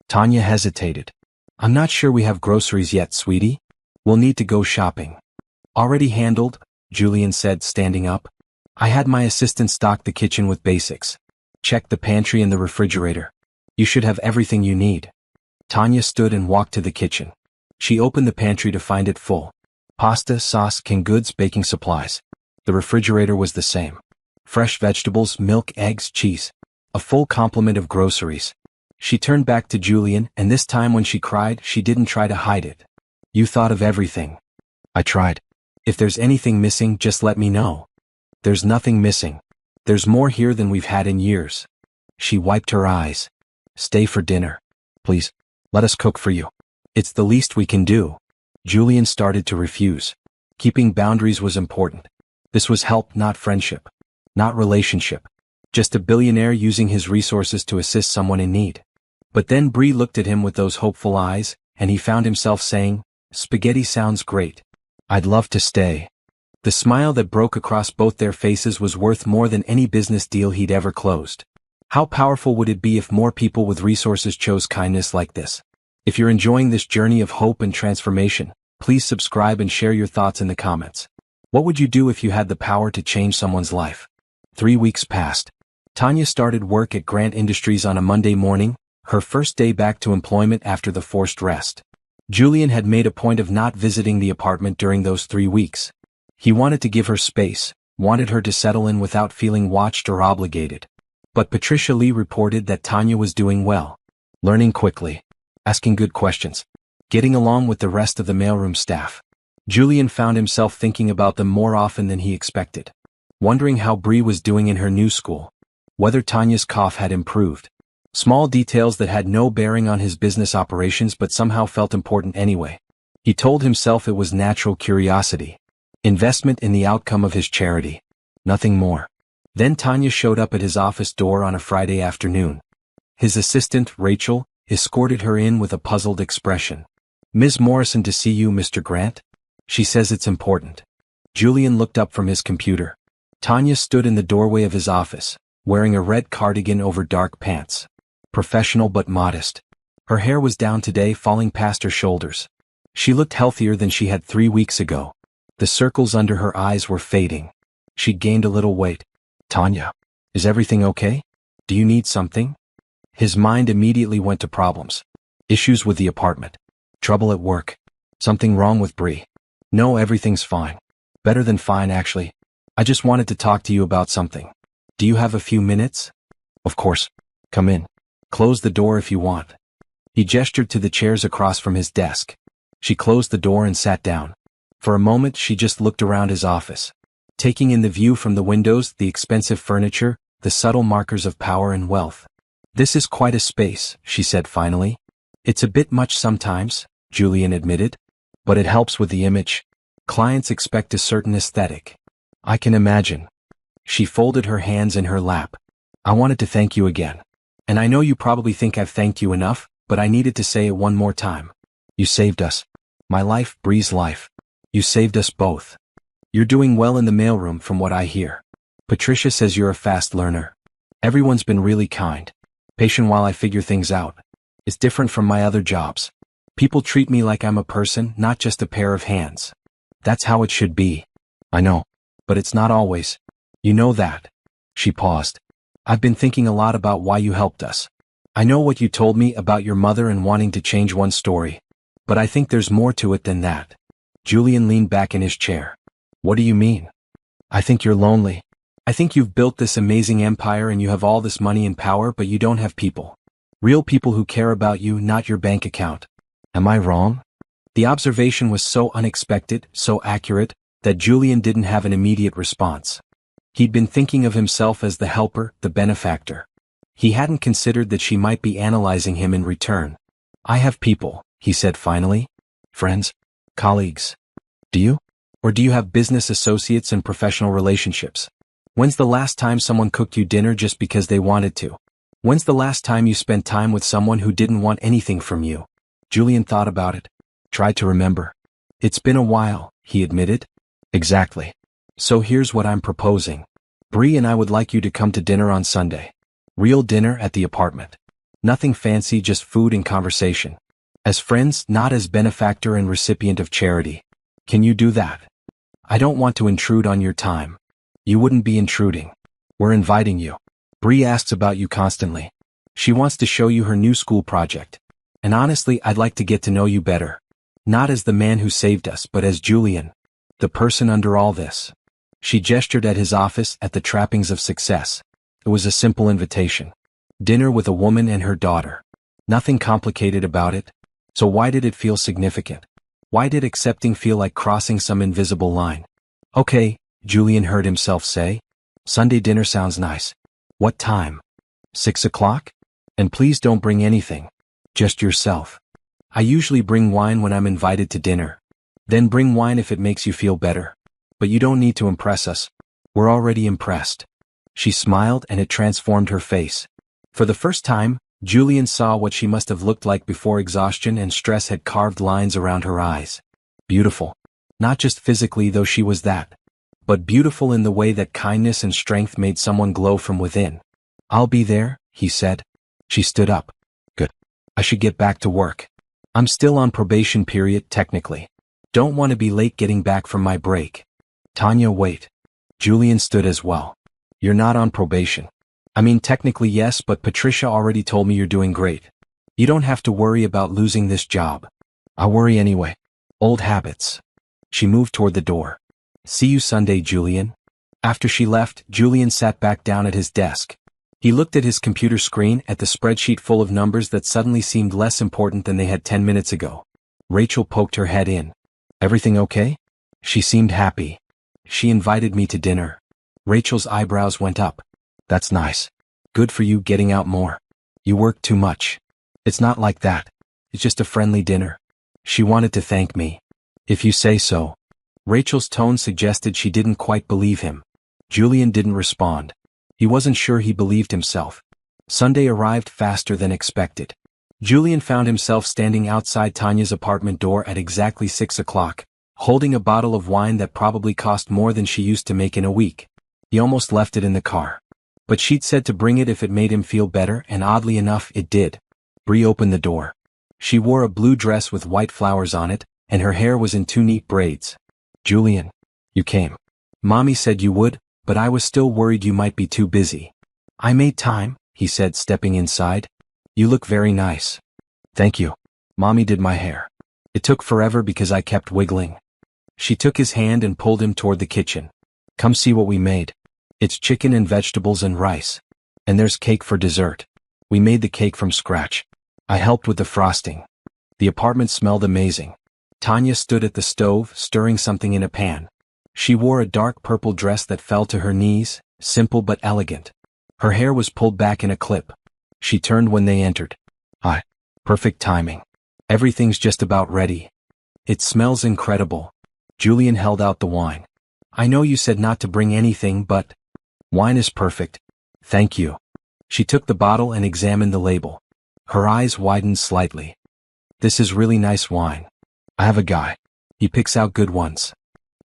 Tanya hesitated. I'm not sure we have groceries yet, sweetie. We'll need to go shopping. Already handled, Julian said, standing up. I had my assistant stock the kitchen with basics. Check the pantry and the refrigerator. You should have everything you need. Tanya stood and walked to the kitchen. She opened the pantry to find it full. Pasta, sauce, canned goods, baking supplies. The refrigerator was the same. Fresh vegetables, milk, eggs, cheese. A full complement of groceries. She turned back to Julian, and this time when she cried, she didn't try to hide it. You thought of everything. I tried. If there's anything missing, just let me know. There's nothing missing. There's more here than we've had in years. She wiped her eyes. Stay for dinner. Please, let us cook for you. It's the least we can do. Julian started to refuse. Keeping boundaries was important. This was help, not friendship. Not relationship. Just a billionaire using his resources to assist someone in need. But then Bree looked at him with those hopeful eyes, and he found himself saying, Spaghetti sounds great. I'd love to stay. The smile that broke across both their faces was worth more than any business deal he'd ever closed. How powerful would it be if more people with resources chose kindness like this? If you're enjoying this journey of hope and transformation, please subscribe and share your thoughts in the comments. What would you do if you had the power to change someone's life? 3 weeks passed. Tanya started work at Grant Industries on a Monday morning, her first day back to employment after the forced rest. Julian had made a point of not visiting the apartment during those 3 weeks. He wanted to give her space, wanted her to settle in without feeling watched or obligated. But Patricia Lee reported that Tanya was doing well, learning quickly, asking good questions, getting along with the rest of the mailroom staff. Julian found himself thinking about them more often than he expected, wondering how Bree was doing in her new school, whether Tanya's cough had improved. Small details that had no bearing on his business operations but somehow felt important anyway. He told himself it was natural curiosity. Investment in the outcome of his charity. Nothing more. Then Tanya showed up at his office door on a Friday afternoon. His assistant, Rachel, escorted her in with a puzzled expression. Ms. Morrison to see you, Mr. Grant. She says it's important. Julian looked up from his computer. Tanya stood in the doorway of his office, wearing a red cardigan over dark pants. Professional but modest. Her hair was down today, falling past her shoulders. She looked healthier than she had 3 weeks ago. The circles under her eyes were fading. She'd gained a little weight. Tanya, is everything okay? Do you need something? His mind immediately went to problems. Issues with the apartment. Trouble at work. Something wrong with Bree. No, everything's fine. Better than fine, actually. I just wanted to talk to you about something. Do you have a few minutes? Of course. Come in. Close the door if you want. He gestured to the chairs across from his desk. She closed the door and sat down. For a moment she just looked around his office, taking in the view from the windows, the expensive furniture, the subtle markers of power and wealth. This is quite a space, she said finally. It's a bit much sometimes, Julian admitted. But it helps with the image. Clients expect a certain aesthetic. I can imagine. She folded her hands in her lap. I wanted to thank you again. And I know you probably think I've thanked you enough, but I needed to say it one more time. You saved us. My life, Bree's life. You saved us both. You're doing well in the mailroom from what I hear. Patricia says you're a fast learner. Everyone's been really kind. Patient while I figure things out. It's different from my other jobs. People treat me like I'm a person, not just a pair of hands. That's how it should be. I know. But it's not always. You know that. She paused. I've been thinking a lot about why you helped us. I know what you told me about your mother and wanting to change one story. But I think there's more to it than that. Julian leaned back in his chair. What do you mean? I think you're lonely. I think you've built this amazing empire and you have all this money and power, but you don't have people. Real people who care about you, not your bank account. Am I wrong? The observation was so unexpected, so accurate, that Julian didn't have an immediate response. He'd been thinking of himself as the helper, the benefactor. He hadn't considered that she might be analyzing him in return. I have people, he said finally. Friends? Colleagues? Do you? Or do you have business associates and professional relationships? When's the last time someone cooked you dinner just because they wanted to? When's the last time you spent time with someone who didn't want anything from you? Julian thought about it. Tried to remember. It's been a while, he admitted. Exactly. So here's what I'm proposing. Bree and I would like you to come to dinner on Sunday. Real dinner at the apartment. Nothing fancy, just food and conversation. As friends, not as benefactor and recipient of charity. Can you do that? I don't want to intrude on your time. You wouldn't be intruding. We're inviting you. Bree asks about you constantly. She wants to show you her new school project. And honestly, I'd like to get to know you better. Not as the man who saved us, but as Julian. The person under all this. She gestured at his office, at the trappings of success. It was a simple invitation. Dinner with a woman and her daughter. Nothing complicated about it. So why did it feel significant? Why did accepting feel like crossing some invisible line? Okay, Julian heard himself say. Sunday dinner sounds nice. What time? 6 o'clock? And please don't bring anything. Just yourself. I usually bring wine when I'm invited to dinner. Then bring wine if it makes you feel better. But you don't need to impress us. We're already impressed. She smiled and it transformed her face. For the first time, Julian saw what she must have looked like before exhaustion and stress had carved lines around her eyes. Beautiful. Not just physically, though she was that. But beautiful in the way that kindness and strength made someone glow from within. I'll be there, he said. She stood up. Good. I should get back to work. I'm still on probation period, technically. Don't want to be late getting back from my break. Tanya, wait. Julian stood as well. You're not on probation. I mean, technically yes, but Patricia already told me you're doing great. You don't have to worry about losing this job. I worry anyway. Old habits. She moved toward the door. See you Sunday, Julian. After she left, Julian sat back down at his desk. He looked at his computer screen, at the spreadsheet full of numbers that suddenly seemed less important than they had 10 minutes ago. Rachel poked her head in. Everything okay? She seemed happy. She invited me to dinner. Rachel's eyebrows went up. That's nice. Good for you getting out more. You work too much. It's not like that. It's just a friendly dinner. She wanted to thank me. If you say so. Rachel's tone suggested she didn't quite believe him. Julian didn't respond. He wasn't sure he believed himself. Sunday arrived faster than expected. Julian found himself standing outside Tanya's apartment door at exactly 6 o'clock, holding a bottle of wine that probably cost more than she used to make in a week. He almost left it in the car. But she'd said to bring it if it made him feel better, and oddly enough, it did. Bree opened the door. She wore a blue dress with white flowers on it, and her hair was in 2 neat braids. Julian, you came. Mommy said you would, but I was still worried you might be too busy. I made time, he said, stepping inside. You look very nice. Thank you. Mommy did my hair. It took forever because I kept wiggling. She took his hand and pulled him toward the kitchen. Come see what we made. It's chicken and vegetables and rice. And there's cake for dessert. We made the cake from scratch. I helped with the frosting. The apartment smelled amazing. Tanya stood at the stove, stirring something in a pan. She wore a dark purple dress that fell to her knees, simple but elegant. Her hair was pulled back in a clip. She turned when they entered. Hi. Perfect timing. Everything's just about ready. It smells incredible. Julian held out the wine. I know you said not to bring anything, but wine is perfect. Thank you. She took the bottle and examined the label. Her eyes widened slightly. This is really nice wine. I have a guy. He picks out good ones.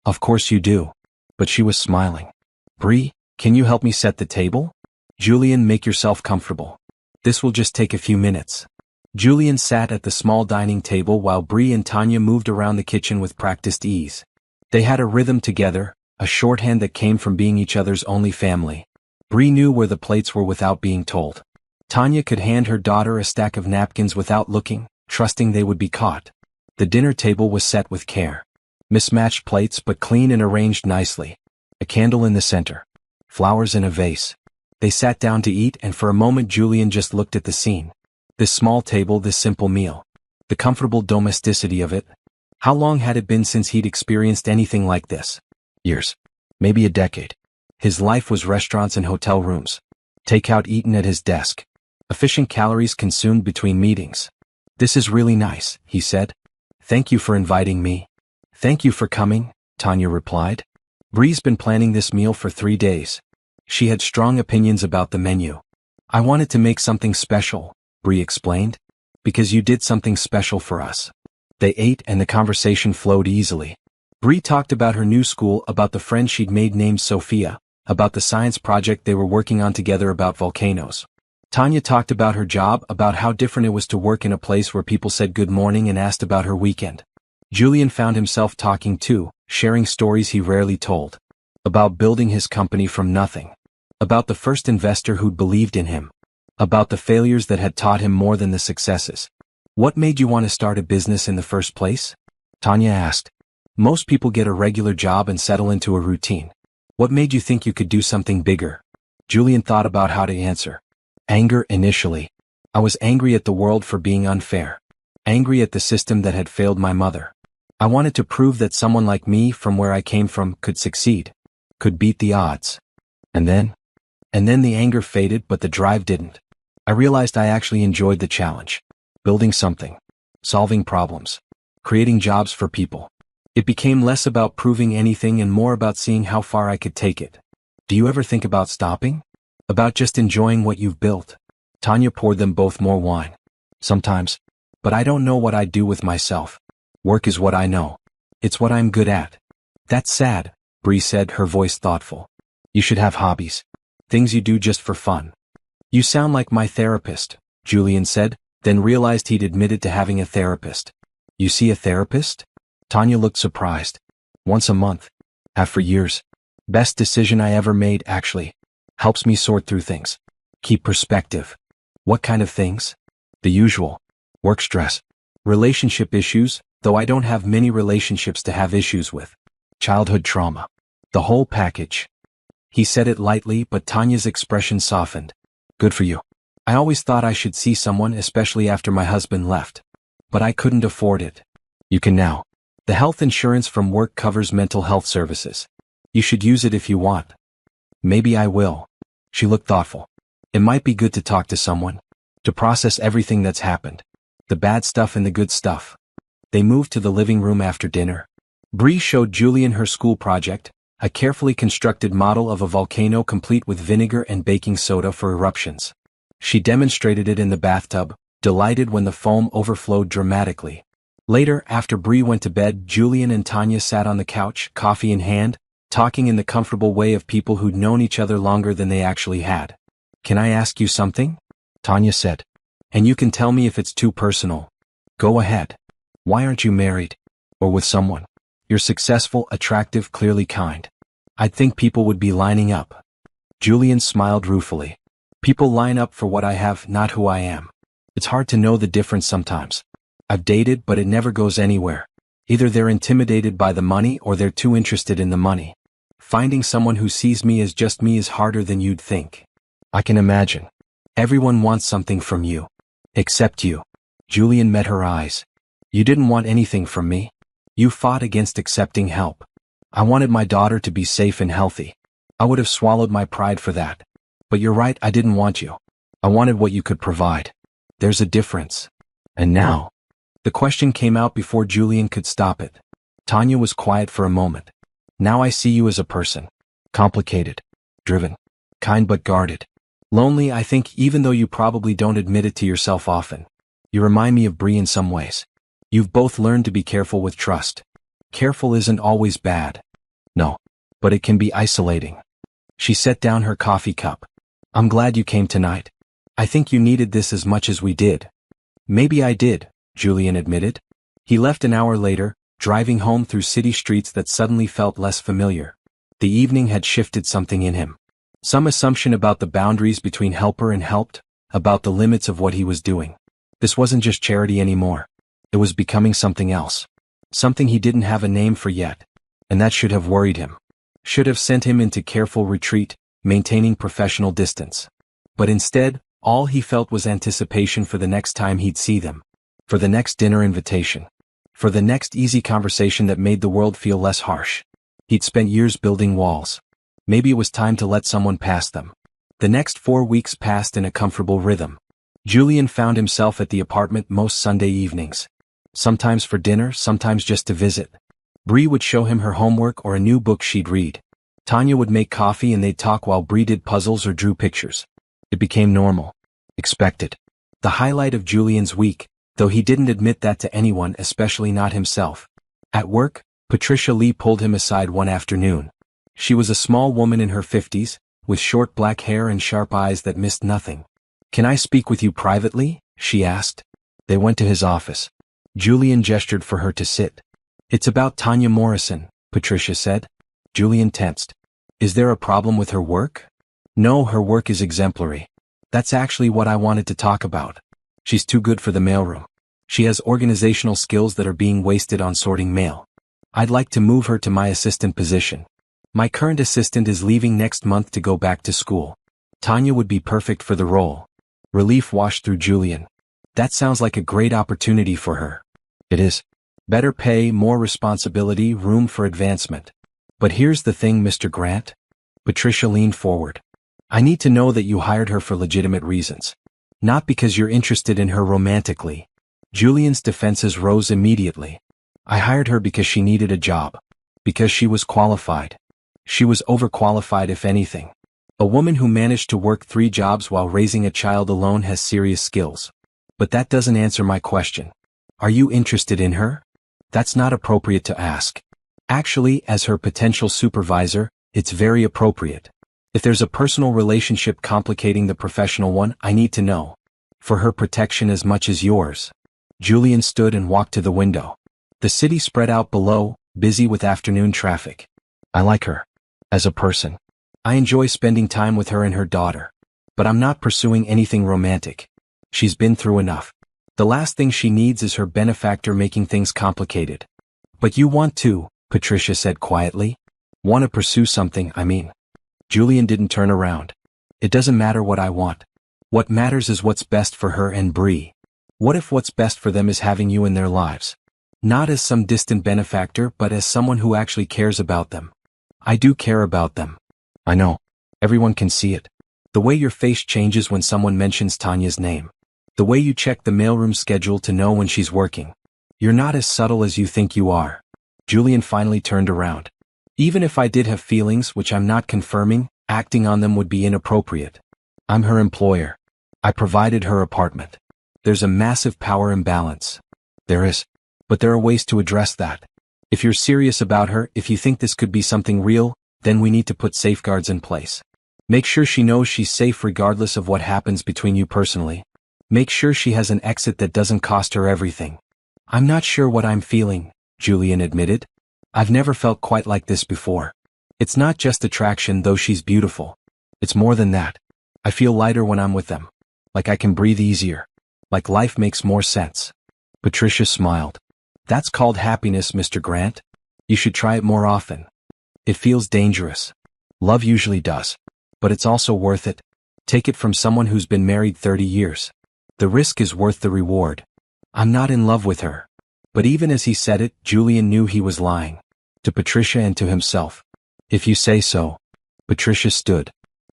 Of course you do. But she was smiling. Bree, can you help me set the table? Julian, make yourself comfortable. This will just take a few minutes. Julian sat at the small dining table while Bree and Tanya moved around the kitchen with practiced ease. They had a rhythm together, a shorthand that came from being each other's only family. Bree knew where the plates were without being told. Tanya could hand her daughter a stack of napkins without looking, trusting they would be caught. The dinner table was set with care. Mismatched plates but clean and arranged nicely. A candle in the center. Flowers in a vase. They sat down to eat, and for a moment Julian just looked at the scene. This small table, this simple meal. The comfortable domesticity of it. How long had it been since he'd experienced anything like this? Years. Maybe a decade. His life was restaurants and hotel rooms. Takeout eaten at his desk. Efficient calories consumed between meetings. This is really nice, he said. Thank you for inviting me. Thank you for coming, Tanya replied. Bree's been planning this meal for 3 days. She had strong opinions about the menu. I wanted to make something special, Bree explained. Because you did something special for us. They ate and the conversation flowed easily. Bree talked about her new school, about the friend she'd made named Sophia, about the science project they were working on together about volcanoes. Tanya talked about her job, about how different it was to work in a place where people said good morning and asked about her weekend. Julian found himself talking too, sharing stories he rarely told. About building his company from nothing. About the first investor who'd believed in him. About the failures that had taught him more than the successes. What made you want to start a business in the first place? Tanya asked. Most people get a regular job and settle into a routine. What made you think you could do something bigger? Julian thought about how to answer. Anger initially. I was angry at the world for being unfair. Angry at the system that had failed my mother. I wanted to prove that someone like me from where I came from could succeed. Could beat the odds. And then the anger faded, but the drive didn't. I realized I actually enjoyed the challenge. Building something. Solving problems. Creating jobs for people. It became less about proving anything and more about seeing how far I could take it. Do you ever think about stopping? About just enjoying what you've built? Tanya poured them both more wine. Sometimes. But I don't know what I'd do with myself. Work is what I know. It's what I'm good at. That's sad, Bree said, her voice thoughtful. You should have hobbies. Things you do just for fun. You sound like my therapist, Julian said, then realized he'd admitted to having a therapist. You see a therapist? Tanya looked surprised. Once a month. Have for years. Best decision I ever made, actually. Helps me sort through things. Keep perspective. What kind of things? The usual. Work stress. Relationship issues, though I don't have many relationships to have issues with. Childhood trauma. The whole package. He said it lightly, but Tanya's expression softened. Good for you. I always thought I should see someone, especially after my husband left. But I couldn't afford it. You can now. The health insurance from work covers mental health services. You should use it if you want. Maybe I will. She looked thoughtful. It might be good to talk to someone. To process everything that's happened. The bad stuff and the good stuff. They moved to the living room after dinner. Bree showed Julian her school project, a carefully constructed model of a volcano complete with vinegar and baking soda for eruptions. She demonstrated it in the bathtub, delighted when the foam overflowed dramatically. Later, after Bree went to bed, Julian and Tanya sat on the couch, coffee in hand, talking in the comfortable way of people who'd known each other longer than they actually had. Can I ask you something? Tanya said. And you can tell me if it's too personal. Go ahead. Why aren't you married? Or with someone? You're successful, attractive, clearly kind. I'd think people would be lining up. Julian smiled ruefully. People line up for what I have, not who I am. It's hard to know the difference sometimes. I've dated, but it never goes anywhere. Either they're intimidated by the money or they're too interested in the money. Finding someone who sees me as just me is harder than you'd think. I can imagine. Everyone wants something from you. Except you. Julian met her eyes. You didn't want anything from me. You fought against accepting help. I wanted my daughter to be safe and healthy. I would have swallowed my pride for that. But you're right, I didn't want you. I wanted what you could provide. There's a difference. And now? The question came out before Julian could stop it. Tanya was quiet for a moment. Now I see you as a person. Complicated. Driven. Kind but guarded. Lonely, I think, even though you probably don't admit it to yourself often. You remind me of Bree in some ways. You've both learned to be careful with trust. Careful isn't always bad. No. But it can be isolating. She set down her coffee cup. I'm glad you came tonight. I think you needed this as much as we did. Maybe I did, Julian admitted. He left an hour later, driving home through city streets that suddenly felt less familiar. The evening had shifted something in him. Some assumption about the boundaries between helper and helped, about the limits of what he was doing. This wasn't just charity anymore. It was becoming something else. Something he didn't have a name for yet. And that should have worried him. Should have sent him into careful retreat, maintaining professional distance. But instead, all he felt was anticipation for the next time he'd see them. For the next dinner invitation. For the next easy conversation that made the world feel less harsh. He'd spent years building walls. Maybe it was time to let someone pass them. The next 4 weeks passed in a comfortable rhythm. Julian found himself at the apartment most Sunday evenings. Sometimes for dinner, sometimes just to visit. Bree would show him her homework or a new book she'd read. Tanya would make coffee and they'd talk while Bree did puzzles or drew pictures. It became normal. Expected. The highlight of Julian's week, though he didn't admit that to anyone, especially not himself. At work, Patricia Lee pulled him aside one afternoon. She was a small woman in her 50s, with short black hair and sharp eyes that missed nothing. "Can I speak with you privately?" she asked. They went to his office. Julian gestured for her to sit. "It's about Tanya Morrison," Patricia said. Julian tensed. "Is there a problem with her work?" "No, her work is exemplary. That's actually what I wanted to talk about. She's too good for the mailroom. She has organizational skills that are being wasted on sorting mail. I'd like to move her to my assistant position. My current assistant is leaving next month to go back to school. Tanya would be perfect for the role." Relief washed through Julian. "That sounds like a great opportunity for her." "It is. Better pay, more responsibility, room for advancement. But here's the thing, Mr. Grant." Patricia leaned forward. "I need to know that you hired her for legitimate reasons. Not because you're interested in her romantically." Julian's defenses rose immediately. "I hired her because she needed a job. Because she was qualified. She was overqualified if anything. A woman who managed to work 3 jobs while raising a child alone has serious skills. But that doesn't answer my question. Are you interested in her?" "That's not appropriate to ask. Actually, as her potential supervisor, it's very appropriate. If there's a personal relationship complicating the professional one, I need to know. For her protection as much as yours." Julian stood and walked to the window. The city spread out below, busy with afternoon traffic. "I like her. As a person. I enjoy spending time with her and her daughter. But I'm not pursuing anything romantic. She's been through enough. The last thing she needs is her benefactor making things complicated." "But you want to," Patricia said quietly. "Want to pursue something, I mean." Julian didn't turn around. "It doesn't matter what I want. What matters is what's best for her and Bree. What if what's best for them is having you in their lives? Not as some distant benefactor, but as someone who actually cares about them." "I do care about them." "I know. Everyone can see it. The way your face changes when someone mentions Tanya's name. The way you check the mailroom schedule to know when she's working. You're not as subtle as you think you are." Julian finally turned around. "Even if I did have feelings, which I'm not confirming, acting on them would be inappropriate. I'm her employer. I provided her apartment. There's a massive power imbalance." "There is. But there are ways to address that. If you're serious about her, if you think this could be something real, then we need to put safeguards in place. Make sure she knows she's safe regardless of what happens between you personally. Make sure she has an exit that doesn't cost her everything." "I'm not sure what I'm feeling," Julian admitted. "I've never felt quite like this before. It's not just attraction, though she's beautiful. It's more than that. I feel lighter when I'm with them. Like I can breathe easier. Like life makes more sense." Patricia smiled. "That's called happiness, Mr. Grant. You should try it more often. It feels dangerous. Love usually does. But it's also worth it. Take it from someone who's been married 30 years. The risk is worth the reward. I'm not in love with her." But even as he said it, Julian knew he was lying. To Patricia and to himself. "If you say so." Patricia stood.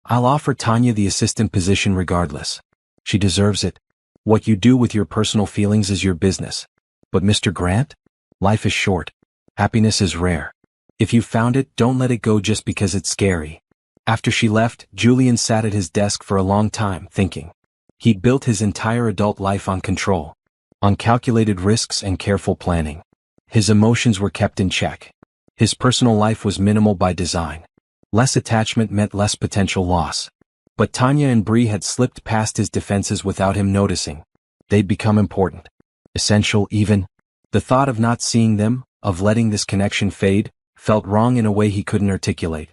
"I'll offer Tanya the assistant position regardless. She deserves it. What you do with your personal feelings is your business. But Mr. Grant? Life is short. Happiness is rare. If you found it, don't let it go just because it's scary." After she left, Julian sat at his desk for a long time, thinking. He'd built his entire adult life on control. On calculated risks and careful planning. His emotions were kept in check. His personal life was minimal by design. Less attachment meant less potential loss. But Tanya and Bree had slipped past his defenses without him noticing. They'd become important. Essential even. The thought of not seeing them, of letting this connection fade, felt wrong in a way he couldn't articulate.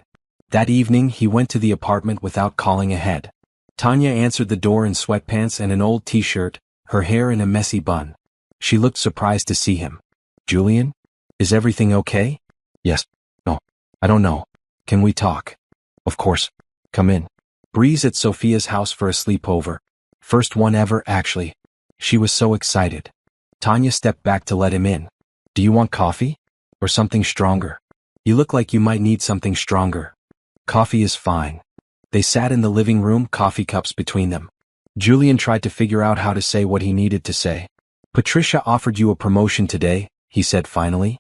That evening he went to the apartment without calling ahead. Tanya answered the door in sweatpants and an old t-shirt, her hair in a messy bun. She looked surprised to see him. "Julian? Is everything okay?" "Yes. No. I don't know. Can we talk?" "Of course. Come in." Bree's at Sophia's house for a sleepover. First one ever, actually. She was so excited. Tanya stepped back to let him in. "Do you want coffee? Or something stronger? You look like you might need something stronger." "Coffee is fine." They sat in the living room, coffee cups between them. Julian tried to figure out how to say what he needed to say. "Patricia offered you a promotion today," he said finally.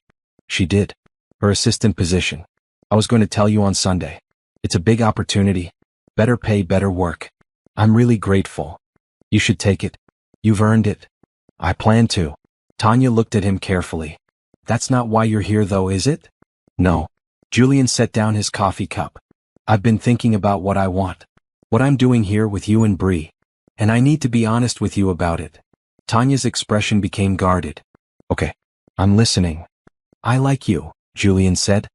"She did." Her assistant position. I was going to tell you on Sunday. It's a big opportunity. Better pay, better work. I'm really grateful. You should take it. You've earned it. I plan to. Tanya looked at him carefully. That's not why you're here though, is it? No. Julian set down his coffee cup. I've been thinking about what I want. What I'm doing here with you and Bree. And I need to be honest with you about it. Tanya's expression became guarded. Okay. I'm listening. I like you, Julian said.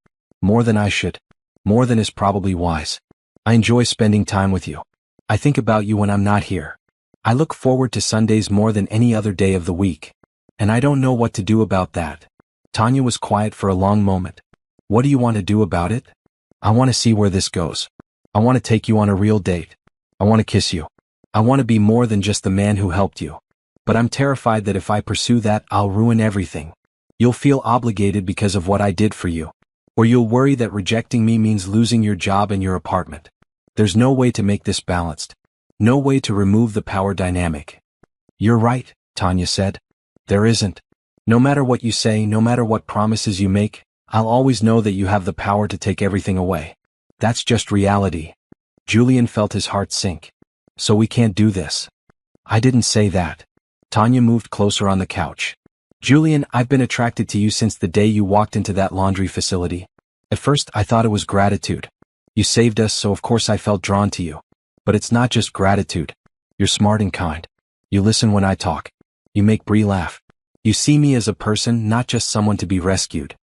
More than I should. More than is probably wise. I enjoy spending time with you. I think about you when I'm not here. I look forward to Sundays more than any other day of the week. And I don't know what to do about that. Tanya was quiet for a long moment. What do you want to do about it? I want to see where this goes. I want to take you on a real date. I want to kiss you. I want to be more than just the man who helped you. But I'm terrified that if I pursue that, I'll ruin everything. You'll feel obligated because of what I did for you. Or you'll worry that rejecting me means losing your job and your apartment. There's no way to make this balanced. No way to remove the power dynamic. You're right, Tanya said. There isn't. No matter what you say, no matter what promises you make, I'll always know that you have the power to take everything away. That's just reality. Julian felt his heart sink. So we can't do this. I didn't say that. Tanya moved closer on the couch. Julian, I've been attracted to you since the day you walked into that laundry facility. At first, I thought it was gratitude. You saved us, so of course I felt drawn to you. But it's not just gratitude. You're smart and kind. You listen when I talk. You make Bree laugh. You see me as a person, not just someone to be rescued.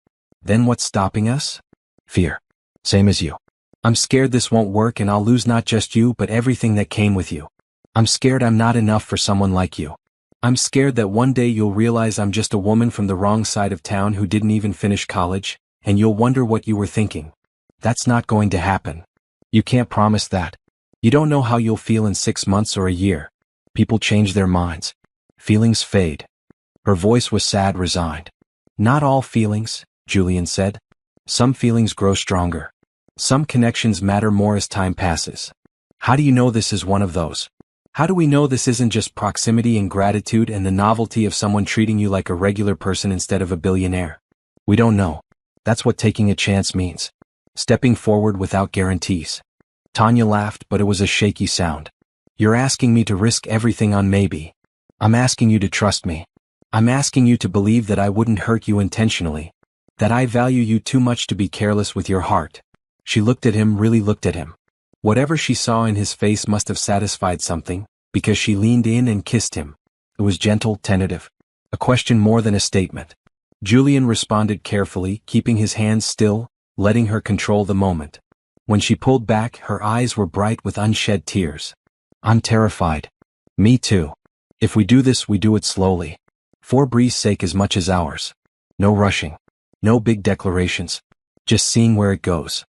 Then what's stopping us? Fear. Same as you. I'm scared this won't work and I'll lose not just you but everything that came with you. I'm scared I'm not enough for someone like you. I'm scared that one day you'll realize I'm just a woman from the wrong side of town who didn't even finish college, and you'll wonder what you were thinking. That's not going to happen. You can't promise that. You don't know how you'll feel in 6 months or a year. People change their minds. Feelings fade. Her voice was sad, resigned. Not all feelings, Julian said. Some feelings grow stronger. Some connections matter more as time passes. How do you know this is one of those? How do we know this isn't just proximity and gratitude and the novelty of someone treating you like a regular person instead of a billionaire? We don't know. That's what taking a chance means. Stepping forward without guarantees. Tanya laughed, but it was a shaky sound. You're asking me to risk everything on maybe. I'm asking you to trust me. I'm asking you to believe that I wouldn't hurt you intentionally. That I value you too much to be careless with your heart. She looked at him, really looked at him. Whatever she saw in his face must have satisfied something, because she leaned in and kissed him. It was gentle, tentative. A question more than a statement. Julian responded carefully, keeping his hands still, letting her control the moment. When she pulled back, her eyes were bright with unshed tears. I'm terrified. Me too. If we do this, we do it slowly. For Bree's sake as much as ours. No rushing. No big declarations. Just seeing where it goes.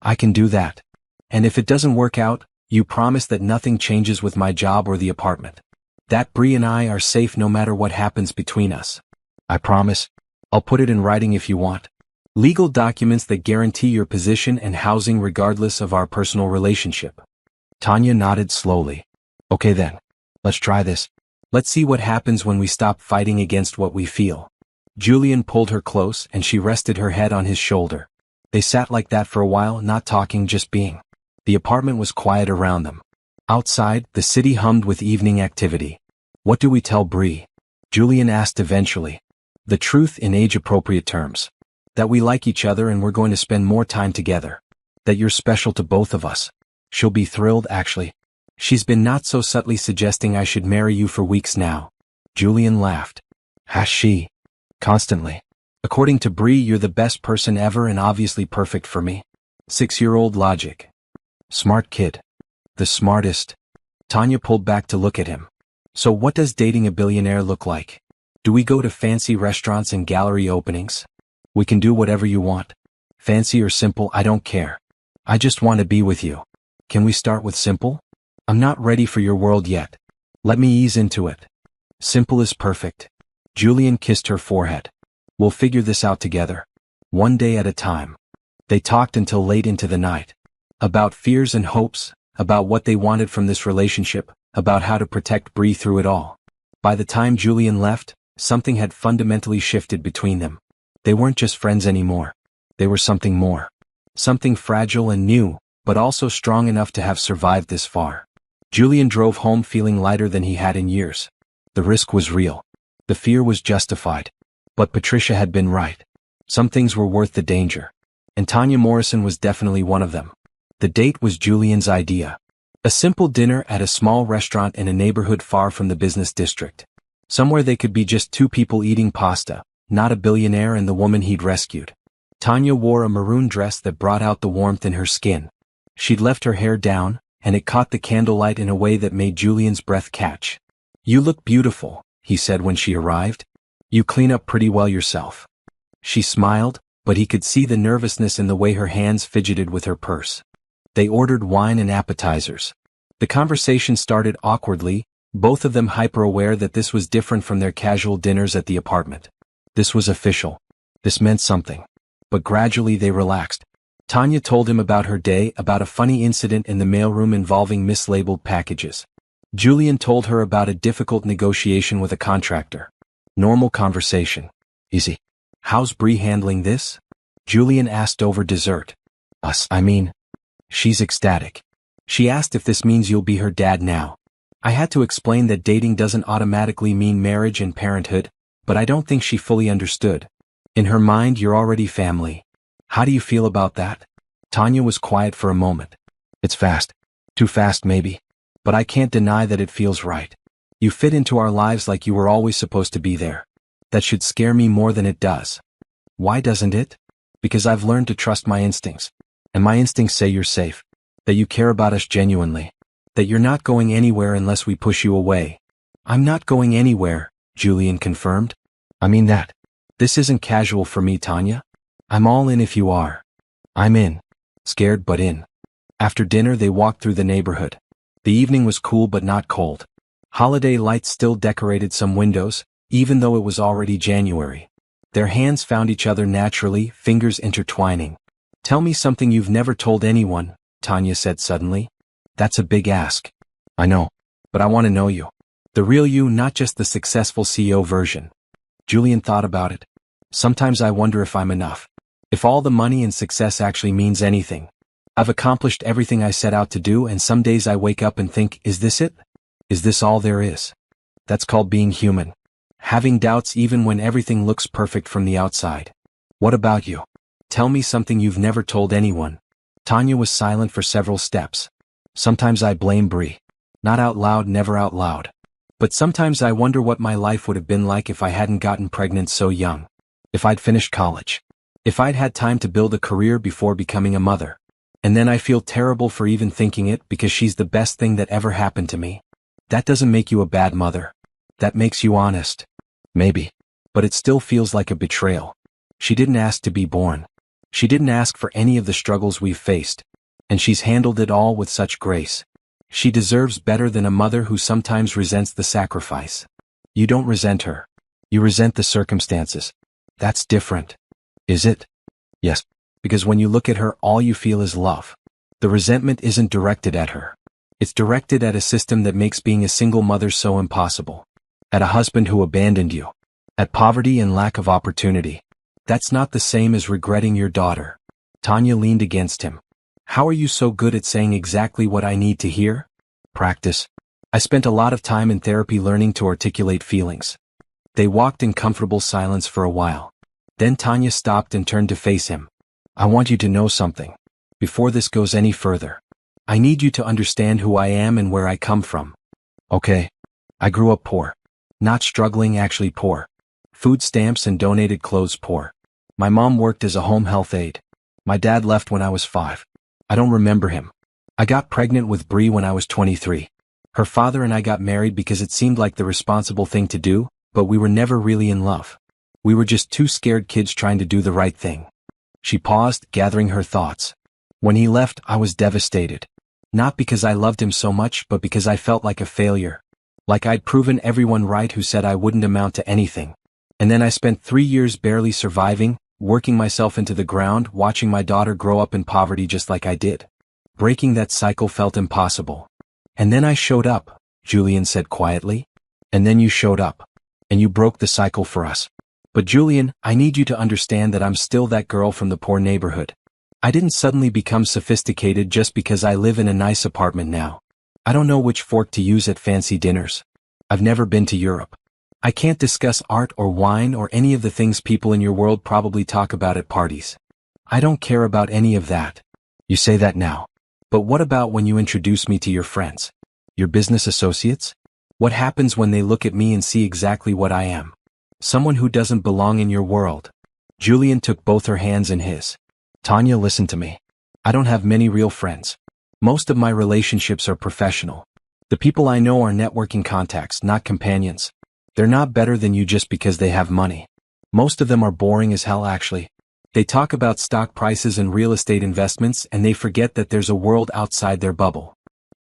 I can do that. And if it doesn't work out, you promise that nothing changes with my job or the apartment. That Bree and I are safe no matter what happens between us. I promise. I'll put it in writing if you want. Legal documents that guarantee your position and housing regardless of our personal relationship. Tanya nodded slowly. Okay then. Let's try this. Let's see what happens when we stop fighting against what we feel. Julian pulled her close and she rested her head on his shoulder. They sat like that for a while, not talking, just being. The apartment was quiet around them. Outside, the city hummed with evening activity. What do we tell Bree? Julian asked eventually. The truth in age-appropriate terms. That we like each other and we're going to spend more time together. That you're special to both of us. She'll be thrilled, actually. She's been not so subtly suggesting I should marry you for weeks now. Julian laughed. Has she? Constantly. According to Bree, you're the best person ever and obviously perfect for me. 6-year-old logic. Smart kid. The smartest. Tanya pulled back to look at him. So what does dating a billionaire look like? Do we go to fancy restaurants and gallery openings? We can do whatever you want. Fancy or simple, I don't care. I just want to be with you. Can we start with simple? I'm not ready for your world yet. Let me ease into it. Simple is perfect. Julian kissed her forehead. We'll figure this out together. One day at a time. They talked until late into the night. About fears and hopes, about what they wanted from this relationship, about how to protect Bree through it all. By the time Julian left, something had fundamentally shifted between them. They weren't just friends anymore. They were something more. Something fragile and new, but also strong enough to have survived this far. Julian drove home feeling lighter than he had in years. The risk was real. The fear was justified. But Patricia had been right. Some things were worth the danger. And Tanya Morrison was definitely one of them. The date was Julian's idea. A simple dinner at a small restaurant in a neighborhood far from the business district. Somewhere they could be just two people eating pasta, not a billionaire and the woman he'd rescued. Tanya wore a maroon dress that brought out the warmth in her skin. She'd left her hair down, and it caught the candlelight in a way that made Julian's breath catch. "You look beautiful," he said when she arrived. "You clean up pretty well yourself." She smiled, but he could see the nervousness in the way her hands fidgeted with her purse. They ordered wine and appetizers. The conversation started awkwardly, both of them hyper-aware that this was different from their casual dinners at the apartment. This was official. This meant something. But gradually they relaxed. Tanya told him about her day, about a funny incident in the mailroom involving mislabeled packages. Julian told her about a difficult negotiation with a contractor. Normal conversation. Easy. "How's Bree handling this?" Julian asked over dessert. She's ecstatic. She asked if this means you'll be her dad now. I had to explain that dating doesn't automatically mean marriage and parenthood, but I don't think she fully understood. In her mind, you're already family. How do you feel about that? Tanya was quiet for a moment. It's fast. Too fast maybe. But I can't deny that it feels right. You fit into our lives like you were always supposed to be there. That should scare me more than it does. Why doesn't it? Because I've learned to trust my instincts. And my instincts say you're safe. That you care about us genuinely. That you're not going anywhere unless we push you away. I'm not going anywhere, Julian confirmed. I mean that. This isn't casual for me, Tanya. I'm all in if you are. I'm in. Scared but in. After dinner they walked through the neighborhood. The evening was cool but not cold. Holiday lights still decorated some windows, even though it was already January. Their hands found each other naturally, fingers intertwining. "Tell me something you've never told anyone," Tanya said suddenly. "That's a big ask. I know. But I want to know you. The real you, not just the successful CEO version." Julian thought about it. "Sometimes I wonder if I'm enough. If all the money and success actually means anything. I've accomplished everything I set out to do, and some days I wake up and think, is this it? Is this all there is?" That's called being human. Having doubts even when everything looks perfect from the outside. What about you? Tell me something you've never told anyone. Tanya was silent for several steps. Sometimes I blame Bree. Not out loud, never out loud. But sometimes I wonder what my life would have been like if I hadn't gotten pregnant so young. If I'd finished college. If I'd had time to build a career before becoming a mother. And then I feel terrible for even thinking it because she's the best thing that ever happened to me. That doesn't make you a bad mother. That makes you honest. Maybe. But it still feels like a betrayal. She didn't ask to be born. She didn't ask for any of the struggles we've faced. And she's handled it all with such grace. She deserves better than a mother who sometimes resents the sacrifice. You don't resent her. You resent the circumstances. That's different. Is it? Yes. Because when you look at her, all you feel is love. The resentment isn't directed at her. It's directed at a system that makes being a single mother so impossible. At a husband who abandoned you. At poverty and lack of opportunity. That's not the same as regretting your daughter. Tanya leaned against him. How are you so good at saying exactly what I need to hear? Practice. I spent a lot of time in therapy learning to articulate feelings. They walked in comfortable silence for a while. Then Tanya stopped and turned to face him. I want you to know something. Before this goes any further. I need you to understand who I am and where I come from. Okay. I grew up poor. Not struggling, actually poor. Food stamps and donated clothes poor. My mom worked as a home health aide. My dad left when I was 5. I don't remember him. I got pregnant with Bree when I was 23. Her father and I got married because it seemed like the responsible thing to do, but we were never really in love. We were just two scared kids trying to do the right thing. She paused, gathering her thoughts. When he left, I was devastated. Not because I loved him so much, but because I felt like a failure. Like I'd proven everyone right who said I wouldn't amount to anything. And then I spent 3 years barely surviving, working myself into the ground, watching my daughter grow up in poverty just like I did. Breaking that cycle felt impossible. And then I showed up, Julian said quietly. And then you showed up. And you broke the cycle for us. But Julian, I need you to understand that I'm still that girl from the poor neighborhood. I didn't suddenly become sophisticated just because I live in a nice apartment now. I don't know which fork to use at fancy dinners. I've never been to Europe. I can't discuss art or wine or any of the things people in your world probably talk about at parties. I don't care about any of that. You say that now. But what about when you introduce me to your friends? Your business associates? What happens when they look at me and see exactly what I am? Someone who doesn't belong in your world. Julian took both her hands in his. Tanya, listen to me. I don't have many real friends. Most of my relationships are professional. The people I know are networking contacts, not companions. They're not better than you just because they have money. Most of them are boring as hell actually. They talk about stock prices and real estate investments and they forget that there's a world outside their bubble.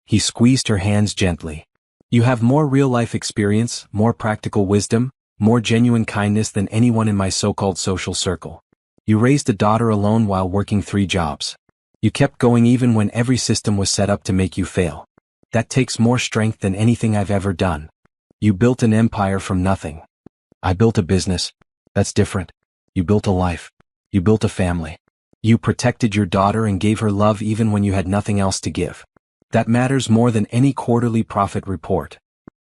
He squeezed her hands gently. You have more real-life experience, more practical wisdom, more genuine kindness than anyone in my so-called social circle. You raised a daughter alone while working 3 jobs. You kept going even when every system was set up to make you fail. That takes more strength than anything I've ever done. You built an empire from nothing. I built a business. That's different. You built a life. You built a family. You protected your daughter and gave her love even when you had nothing else to give. That matters more than any quarterly profit report.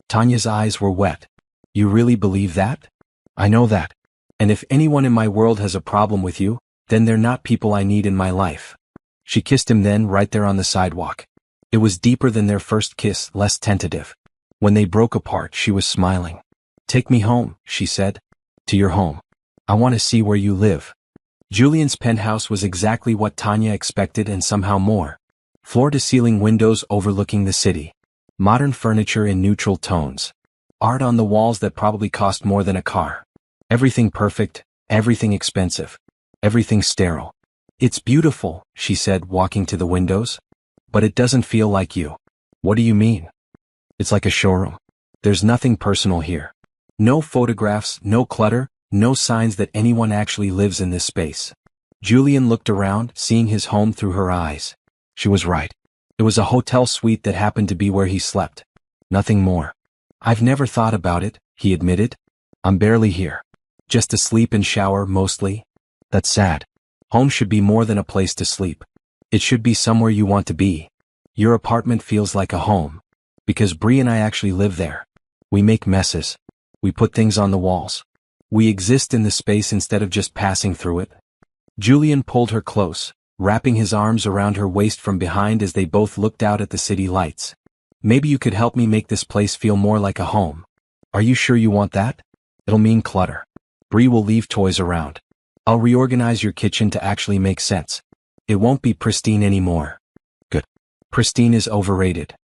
Tanya's eyes were wet. You really believe that? I know that. And if anyone in my world has a problem with you, then they're not people I need in my life. She kissed him then right there on the sidewalk. It was deeper than their first kiss, less tentative. When they broke apart, she was smiling. Take me home, she said. To your home. I want to see where you live. Julian's penthouse was exactly what Tanya expected and somehow more. Floor-to-ceiling windows overlooking the city. Modern furniture in neutral tones. Art on the walls that probably cost more than a car. Everything perfect, everything expensive. Everything sterile. It's beautiful, she said, walking to the windows. But it doesn't feel like you. What do you mean? It's like a showroom. There's nothing personal here. No photographs, no clutter, no signs that anyone actually lives in this space. Julian looked around, seeing his home through her eyes. She was right. It was a hotel suite that happened to be where he slept. Nothing more. I've never thought about it, he admitted. I'm barely here. Just to sleep and shower, mostly. That's sad. Home should be more than a place to sleep. It should be somewhere you want to be. Your apartment feels like a home. Because Bree and I actually live there. We make messes. We put things on the walls. We exist in the space instead of just passing through it. Julian pulled her close, wrapping his arms around her waist from behind as they both looked out at the city lights. Maybe you could help me make this place feel more like a home. Are you sure you want that? It'll mean clutter. Bree will leave toys around. I'll reorganize your kitchen to actually make sense. It won't be pristine anymore. Good. Pristine is overrated.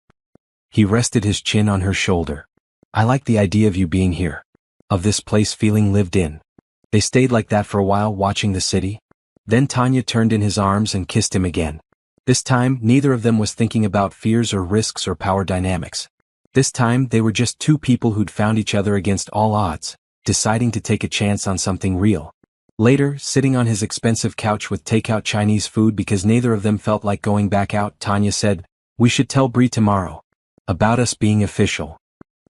He rested his chin on her shoulder. I like the idea of you being here. Of this place feeling lived in. They stayed like that for a while, watching the city. Then Tanya turned in his arms and kissed him again. This time, neither of them was thinking about fears or risks or power dynamics. This time, they were just 2 people who'd found each other against all odds, deciding to take a chance on something real. Later, sitting on his expensive couch with takeout Chinese food because neither of them felt like going back out, Tanya said, "We should tell Bree tomorrow. About us being official."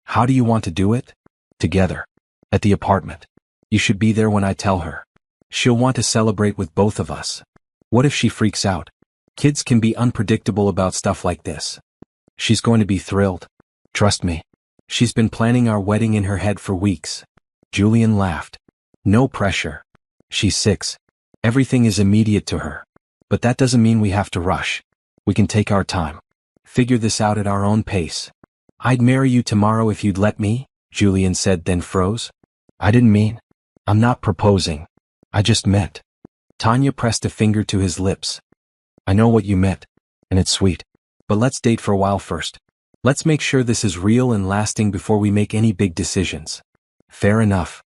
"How do you want to do it?" "Together. At the apartment. You should be there when I tell her. She'll want to celebrate with both of us." "What if she freaks out?" "Kids can be unpredictable about stuff like this." "She's going to be thrilled. Trust me. She's been planning our wedding in her head for weeks." Julian laughed. "No pressure. She's 6. Everything is immediate to her. But that doesn't mean we have to rush. We can take our time. Figure this out at our own pace." "I'd marry you tomorrow if you'd let me," Julian said, then froze. "I didn't mean. I'm not proposing. I just meant." Tanya pressed a finger to his lips. "I know what you meant, and it's sweet. But let's date for a while first. Let's make sure this is real and lasting before we make any big decisions." "Fair enough."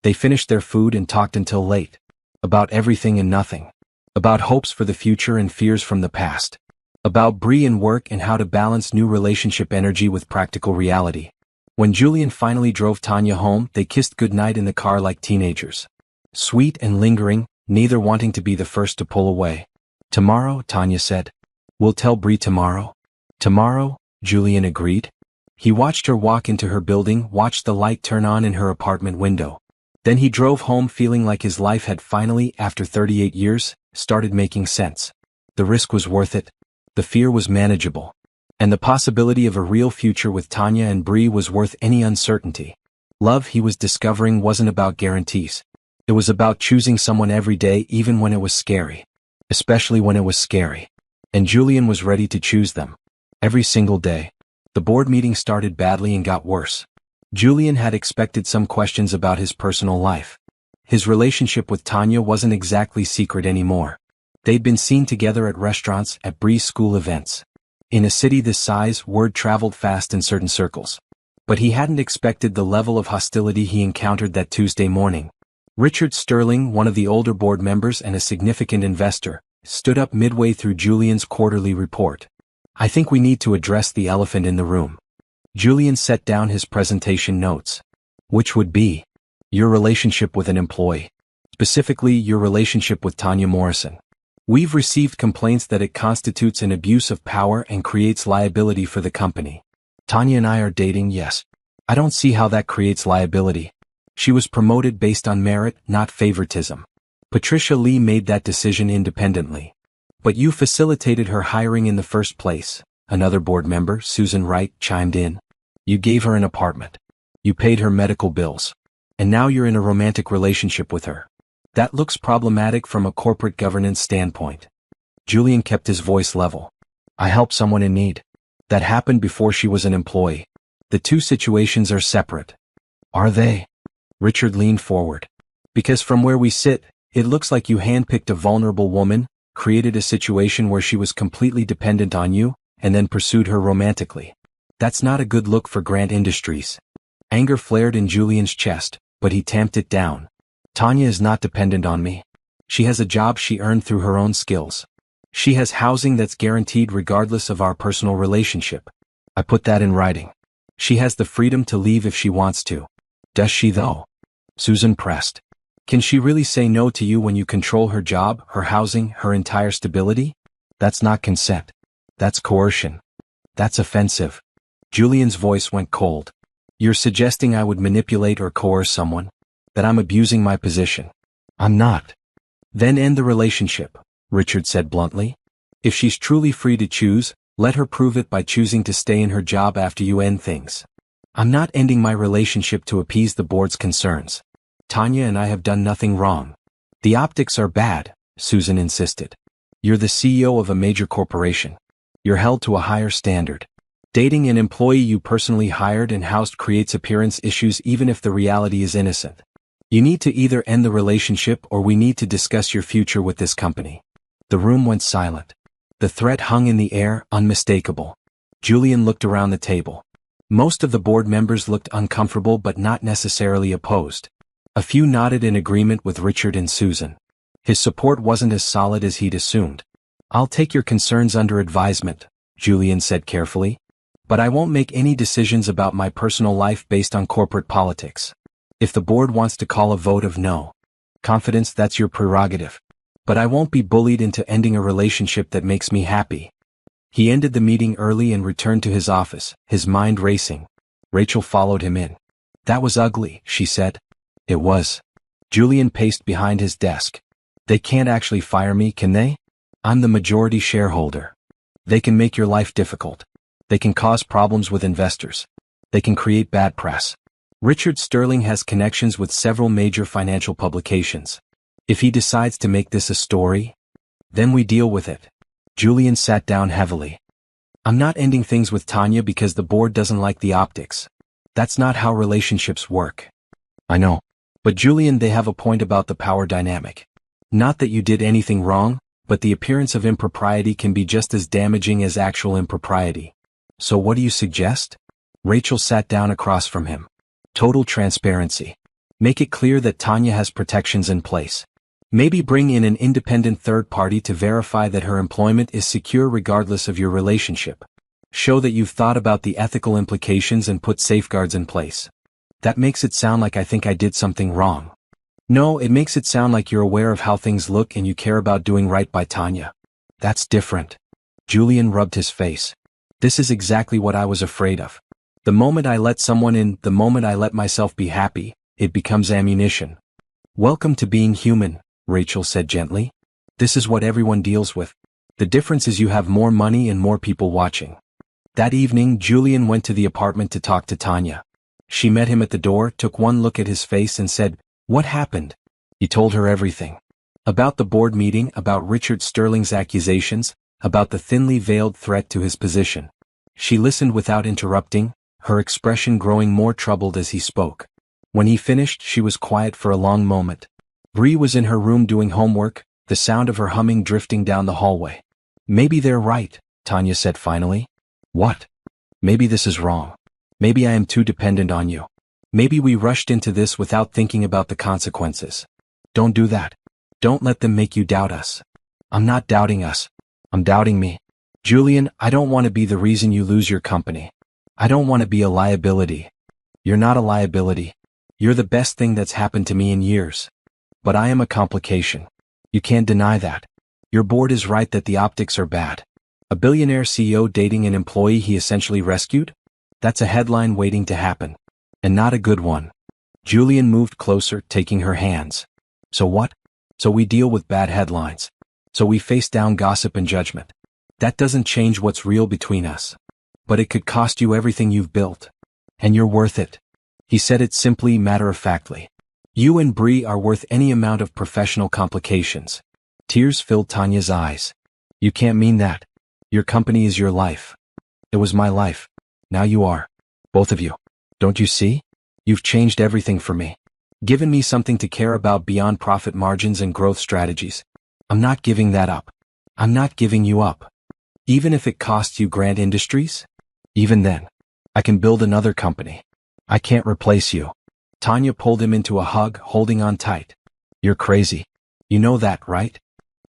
They finished their food and talked until late. About everything and nothing. About hopes for the future and fears from the past. About Bree and work and how to balance new relationship energy with practical reality. When Julian finally drove Tanya home, they kissed goodnight in the car like teenagers. Sweet and lingering, neither wanting to be the first to pull away. "Tomorrow," Tanya said. "We'll tell Bree tomorrow." "Tomorrow," Julian agreed. He watched her walk into her building, watched the light turn on in her apartment window. Then he drove home feeling like his life had finally, after 38 years, started making sense. The risk was worth it. The fear was manageable. And the possibility of a real future with Tanya and Bree was worth any uncertainty. Love, he was discovering, wasn't about guarantees. It was about choosing someone every day, even when it was scary. Especially when it was scary. And Julian was ready to choose them. Every single day. The board meeting started badly and got worse. Julian had expected some questions about his personal life. His relationship with Tanya wasn't exactly secret anymore. They'd been seen together at restaurants, at Bree's school events. In a city this size, word traveled fast in certain circles. But he hadn't expected the level of hostility he encountered that Tuesday morning. Richard Sterling, one of the older board members and a significant investor, stood up midway through Julian's quarterly report. "I think we need to address the elephant in the room." Julian set down his presentation notes. "Which would be your relationship with an employee. Specifically, your relationship with Tanya Morrison. We've received complaints that it constitutes an abuse of power and creates liability for the company. Tanya and I are dating, yes. I don't see how that creates liability. She was promoted based on merit, not favoritism. Patricia Lee made that decision independently. But you facilitated her hiring in the first place," another board member, Susan Wright, chimed in. "You gave her an apartment. You paid her medical bills. And now you're in a romantic relationship with her. That looks problematic from a corporate governance standpoint." Julian kept his voice level. "I helped someone in need. That happened before she was an employee. The two situations are separate." "Are they?" Richard leaned forward. "Because from where we sit, it looks like you handpicked a vulnerable woman, created a situation where she was completely dependent on you, and then pursued her romantically. That's not a good look for Grant Industries." Anger flared in Julian's chest, but he tamped it down. "Tanya is not dependent on me. She has a job she earned through her own skills. She has housing that's guaranteed regardless of our personal relationship. I put that in writing. She has the freedom to leave if she wants to." "Does she though?" Susan pressed. "Can she really say no to you when you control her job, her housing, her entire stability? That's not consent. That's coercion. That's offensive." Julian's voice went cold. "You're suggesting I would manipulate or coerce someone? That I'm abusing my position? I'm not." "Then end the relationship," Richard said bluntly. "If she's truly free to choose, let her prove it by choosing to stay in her job after you end things. I'm not ending my relationship to appease the board's concerns. Tanya and I have done nothing wrong." "The optics are bad," Susan insisted. "You're the CEO of a major corporation. You're held to a higher standard. Dating an employee you personally hired and housed creates appearance issues even if the reality is innocent. You need to either end the relationship or we need to discuss your future with this company." The room went silent. The threat hung in the air, unmistakable. Julian looked around the table. Most of the board members looked uncomfortable but not necessarily opposed. A few nodded in agreement with Richard and Susan. His support wasn't as solid as he'd assumed. "I'll take your concerns under advisement," Julian said carefully. "But I won't make any decisions about my personal life based on corporate politics. If the board wants to call a vote of no confidence, that's your prerogative. But I won't be bullied into ending a relationship that makes me happy." He ended the meeting early and returned to his office, his mind racing. Rachel followed him in. "That was ugly," she said. "It was." Julian paced behind his desk. "They can't actually fire me, can they? I'm the majority shareholder. They can make your life difficult. They can cause problems with investors. They can create bad press. Richard Sterling has connections with several major financial publications. If he decides to make this a story, then we deal with it." Julian sat down heavily. "I'm not ending things with Tanya because the board doesn't like the optics. That's not how relationships work." "I know. But Julian, they have a point about the power dynamic. Not that you did anything wrong, but the appearance of impropriety can be just as damaging as actual impropriety. So what do you suggest?" Rachel sat down across from him. "Total transparency. Make it clear that Tanya has protections in place. Maybe bring in an independent third party to verify that her employment is secure regardless of your relationship. Show that you've thought about the ethical implications and put safeguards in place. That makes it sound like I think I did something wrong. No, it makes it sound like you're aware of how things look and you care about doing right by Tanya. That's different." Julian rubbed his face. "This is exactly what I was afraid of. The moment I let someone in, the moment I let myself be happy, it becomes ammunition. Welcome to being human, Rachel said gently. This is what everyone deals with. The difference is you have more money and more people watching. That evening, Julian went to the apartment to talk to Tanya. She met him at the door, took one look at his face and said, "What happened?" He told her everything. About the board meeting, about Richard Sterling's accusations, about the thinly veiled threat to his position. She listened without interrupting, her expression growing more troubled as he spoke. When he finished, she was quiet for a long moment. Bree was in her room doing homework, the sound of her humming drifting down the hallway. "Maybe they're right," Tanya said finally. "What?" "Maybe this is wrong. Maybe I am too dependent on you. Maybe we rushed into this without thinking about the consequences. Don't do that. Don't let them make you doubt us." "I'm not doubting us. I'm doubting me. Julian, I don't want to be the reason you lose your company. I don't want to be a liability." "You're not a liability. You're the best thing that's happened to me in years. But I am a complication. You can't deny that. Your board is right that the optics are bad. A billionaire CEO dating an employee he essentially rescued? That's a headline waiting to happen. And not a good one." Julian moved closer, taking her hands. "So what? So we deal with bad headlines. So we face down gossip and judgment. That doesn't change what's real between us. But it could cost you everything you've built. And you're worth it." He said it simply, matter-of-factly. "You and Bree are worth any amount of professional complications." Tears filled Tanya's eyes. "You can't mean that. Your company is your life. It was my life. Now you are. Both of you. Don't you see? You've changed everything for me. Given me something to care about beyond profit margins and growth strategies. I'm not giving that up. I'm not giving you up. Even if it costs you Grant Industries? Even then. I can build another company. I can't replace you." Tanya pulled him into a hug, holding on tight. "You're crazy. You know that, right?"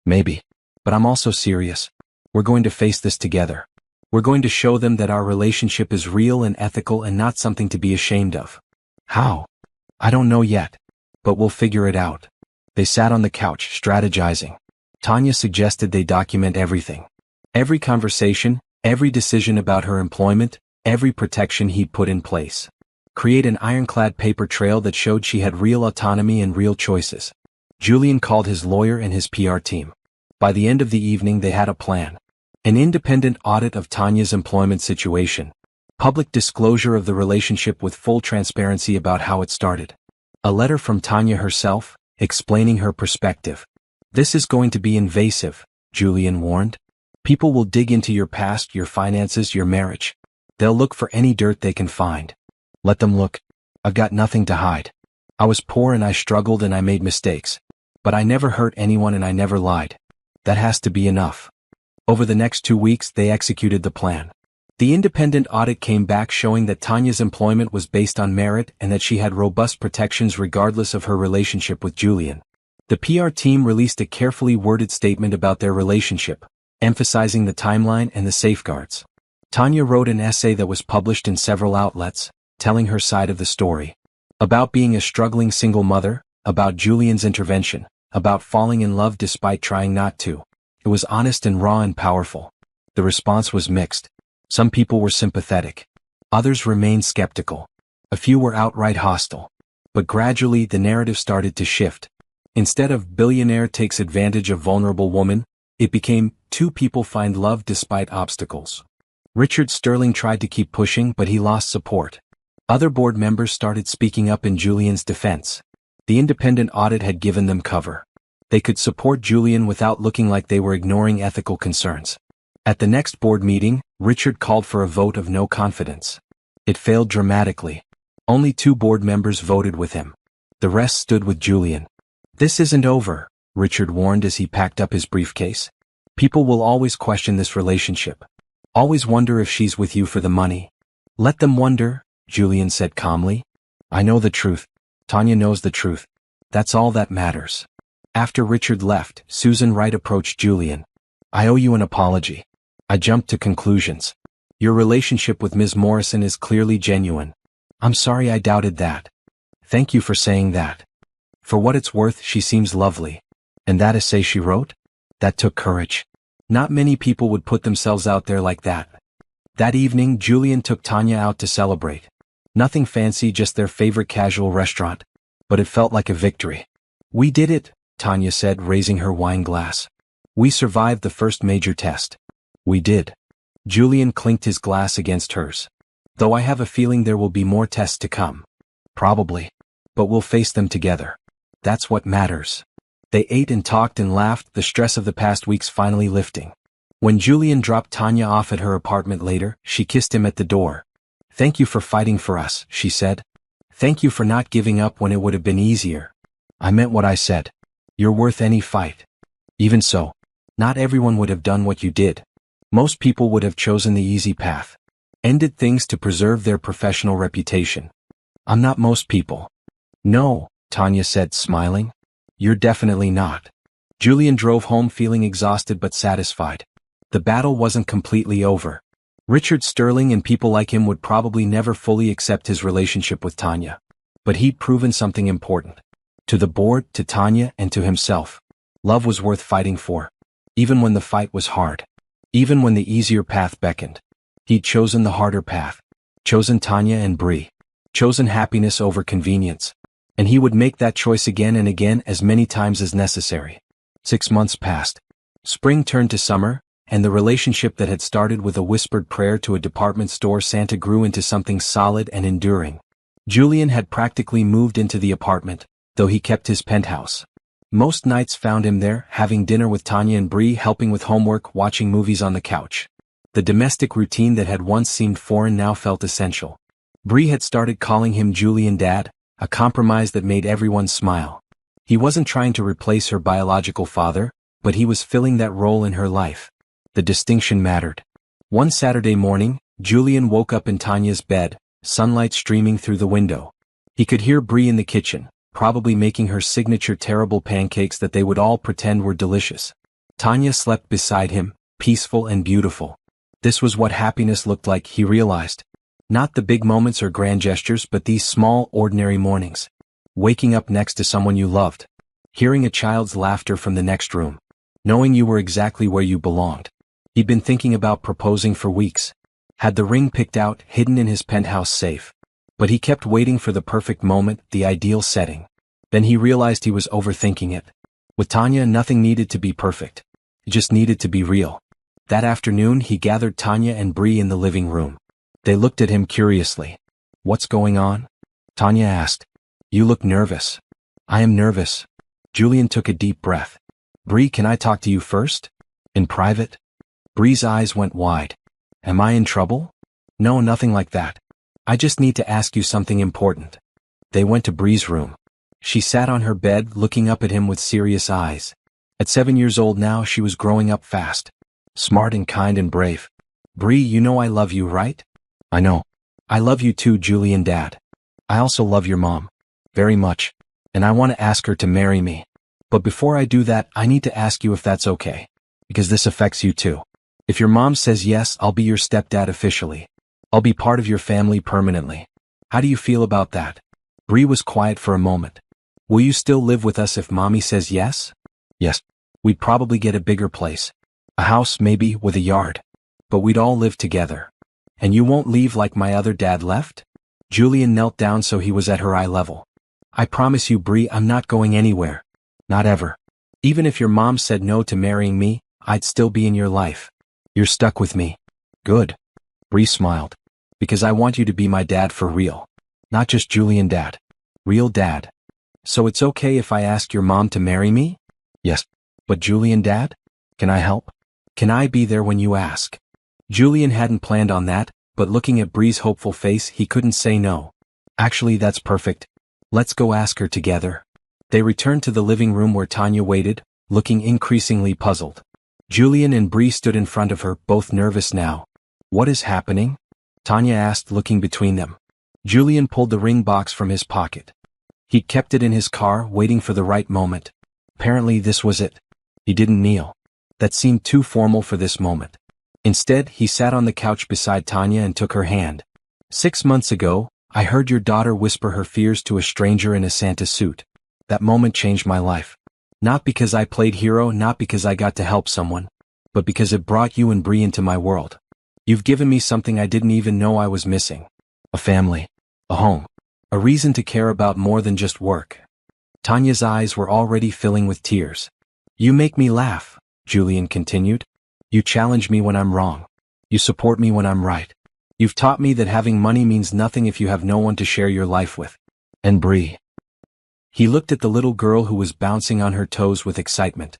"Maybe. But I'm also serious. We're going to face this together. We're going to show them that our relationship is real and ethical and not something to be ashamed of." "How?" "I don't know yet. But we'll figure it out." They sat on the couch, strategizing. Tanya suggested they document everything. Every conversation, every decision about her employment, every protection he'd put in place. Create an ironclad paper trail that showed she had real autonomy and real choices. Julian called his lawyer and his PR team. By the end of the evening they had a plan. An independent audit of Tanya's employment situation. Public disclosure of the relationship with full transparency about how it started. A letter from Tanya herself, explaining her perspective. "This is going to be invasive," Julian warned. "People will dig into your past, your finances, your marriage. They'll look for any dirt they can find. Let them look. I've got nothing to hide. I was poor and I struggled and I made mistakes. But I never hurt anyone and I never lied. That has to be enough." Over the next 2 weeks they executed the plan. The independent audit came back showing that Tanya's employment was based on merit and that she had robust protections regardless of her relationship with Julian. The PR team released a carefully worded statement about their relationship, emphasizing the timeline and the safeguards. Tanya wrote an essay that was published in several outlets, telling her side of the story. About being a struggling single mother, about Julian's intervention, about falling in love despite trying not to. It was honest and raw and powerful. The response was mixed. Some people were sympathetic. Others remained skeptical. A few were outright hostile. But gradually the narrative started to shift. Instead of "billionaire takes advantage of vulnerable woman," it became "two people find love despite obstacles." Richard Sterling tried to keep pushing, but he lost support. Other board members started speaking up in Julian's defense. The independent audit had given them cover. They could support Julian without looking like they were ignoring ethical concerns. At the next board meeting, Richard called for a vote of no confidence. It failed dramatically. Only 2 board members voted with him. The rest stood with Julian. "This isn't over," Richard warned as he packed up his briefcase. "People will always question this relationship. Always wonder if she's with you for the money." "Let them wonder," Julian said calmly. "I know the truth. Tanya knows the truth. That's all that matters." After Richard left, Susan Wright approached Julian. "I owe you an apology. I jumped to conclusions. Your relationship with Ms. Morrison is clearly genuine. I'm sorry I doubted that. Thank you for saying that. For what it's worth, she seems lovely. And that essay she wrote? That took courage. Not many people would put themselves out there like that." That evening, Julian took Tanya out to celebrate. Nothing fancy, just their favorite casual restaurant. but it felt like a victory. "We did it," Tanya said, raising her wine glass. "We survived the first major test." "We did." Julian clinked his glass against hers. "Though I have a feeling there will be more tests to come." "Probably. But we'll face them together. That's what matters." They ate and talked and laughed, the stress of the past weeks finally lifting. When Julian dropped Tanya off at her apartment later, she kissed him at the door. "Thank you for fighting for us," she said. "Thank you for not giving up when it would have been easier." "I meant what I said. You're worth any fight." "Even so, not everyone would have done what you did. Most people would have chosen the easy path. Ended things to preserve their professional reputation." "I'm not most people." "No," Tanya said, smiling. "You're definitely not." Julian drove home feeling exhausted but satisfied. The battle wasn't completely over. Richard Sterling and people like him would probably never fully accept his relationship with Tanya. But he'd proven something important. To the board, to Tanya, and to himself. Love was worth fighting for. Even when the fight was hard. Even when the easier path beckoned. He'd chosen the harder path. Chosen Tanya and Bree. Chosen happiness over convenience. And he would make that choice again and again, as many times as necessary. 6 months passed. Spring turned to summer, and the relationship that had started with a whispered prayer to a department store Santa grew into something solid and enduring. Julian had practically moved into the apartment, though he kept his penthouse. Most nights found him there, having dinner with Tanya and Bree, helping with homework, watching movies on the couch. The domestic routine that had once seemed foreign now felt essential. Bree had started calling him Julian Dad, a compromise that made everyone smile. He wasn't trying to replace her biological father, but he was filling that role in her life. The distinction mattered. One Saturday morning, Julian woke up in Tanya's bed, sunlight streaming through the window. He could hear Bree in the kitchen, probably making her signature terrible pancakes that they would all pretend were delicious. Tanya slept beside him, peaceful and beautiful. This was what happiness looked like, he realized. Not the big moments or grand gestures, but these small, ordinary mornings. Waking up next to someone you loved. Hearing a child's laughter from the next room. Knowing you were exactly where you belonged. He'd been thinking about proposing for weeks. Had the ring picked out, hidden in his penthouse safe. But he kept waiting for the perfect moment, the ideal setting. Then he realized he was overthinking it. With Tanya, nothing needed to be perfect. It just needed to be real. That afternoon, he gathered Tanya and Bree in the living room. They looked at him curiously. "What's going on?" Tanya asked. "You look nervous." "I am nervous." Julian took a deep breath. "Bree, can I talk to you first? In private?" Bree's eyes went wide. "Am I in trouble?" "No, nothing like that. I just need to ask you something important." They went to Bree's room. She sat on her bed, looking up at him with serious eyes. At 7 years old now, she was growing up fast. Smart and kind and brave. "Bree, you know I love you, right?" "I know." "I love you too, Julian Dad. I also love your mom. Very much. And I want to ask her to marry me. But before I do that, I need to ask you if that's okay. Because this affects you too. If your mom says yes, I'll be your stepdad officially. I'll be part of your family permanently. How do you feel about that?" Bree was quiet for a moment. "Will you still live with us if mommy says yes?" "Yes. We'd probably get a bigger place. A house maybe, with a yard. But we'd all live together. And you won't leave like my other dad left?" Julian knelt down so he was at her eye level. "I promise you, Bree, I'm not going anywhere. Not ever. Even if your mom said no to marrying me, I'd still be in your life. You're stuck with me." "Good." Bree smiled. "Because I want you to be my dad for real. Not just Julian Dad. Real dad. So it's okay if I ask your mom to marry me?" "Yes. But Julian Dad? Can I help? Can I be there when you ask?" Julian hadn't planned on that, but looking at Bree's hopeful face, he couldn't say no. "Actually, that's perfect. Let's go ask her together." They returned to the living room where Tanya waited, looking increasingly puzzled. Julian and Bree stood in front of her, both nervous now. "What is happening?" Tanya asked, looking between them. Julian pulled the ring box from his pocket. He'd kept it in his car, waiting for the right moment. Apparently this was it. He didn't kneel. That seemed too formal for this moment. Instead, he sat on the couch beside Tanya and took her hand. 6 months ago, I heard your daughter whisper her fears to a stranger in a Santa suit. That moment changed my life. Not because I played hero, not because I got to help someone, but because it brought you and Bree into my world. You've given me something I didn't even know I was missing. A family. A home. A reason to care about more than just work. Tanya's eyes were already filling with tears. You make me laugh, Julian continued. You challenge me when I'm wrong. You support me when I'm right. You've taught me that having money means nothing if you have no one to share your life with. And Bree. He looked at the little girl who was bouncing on her toes with excitement.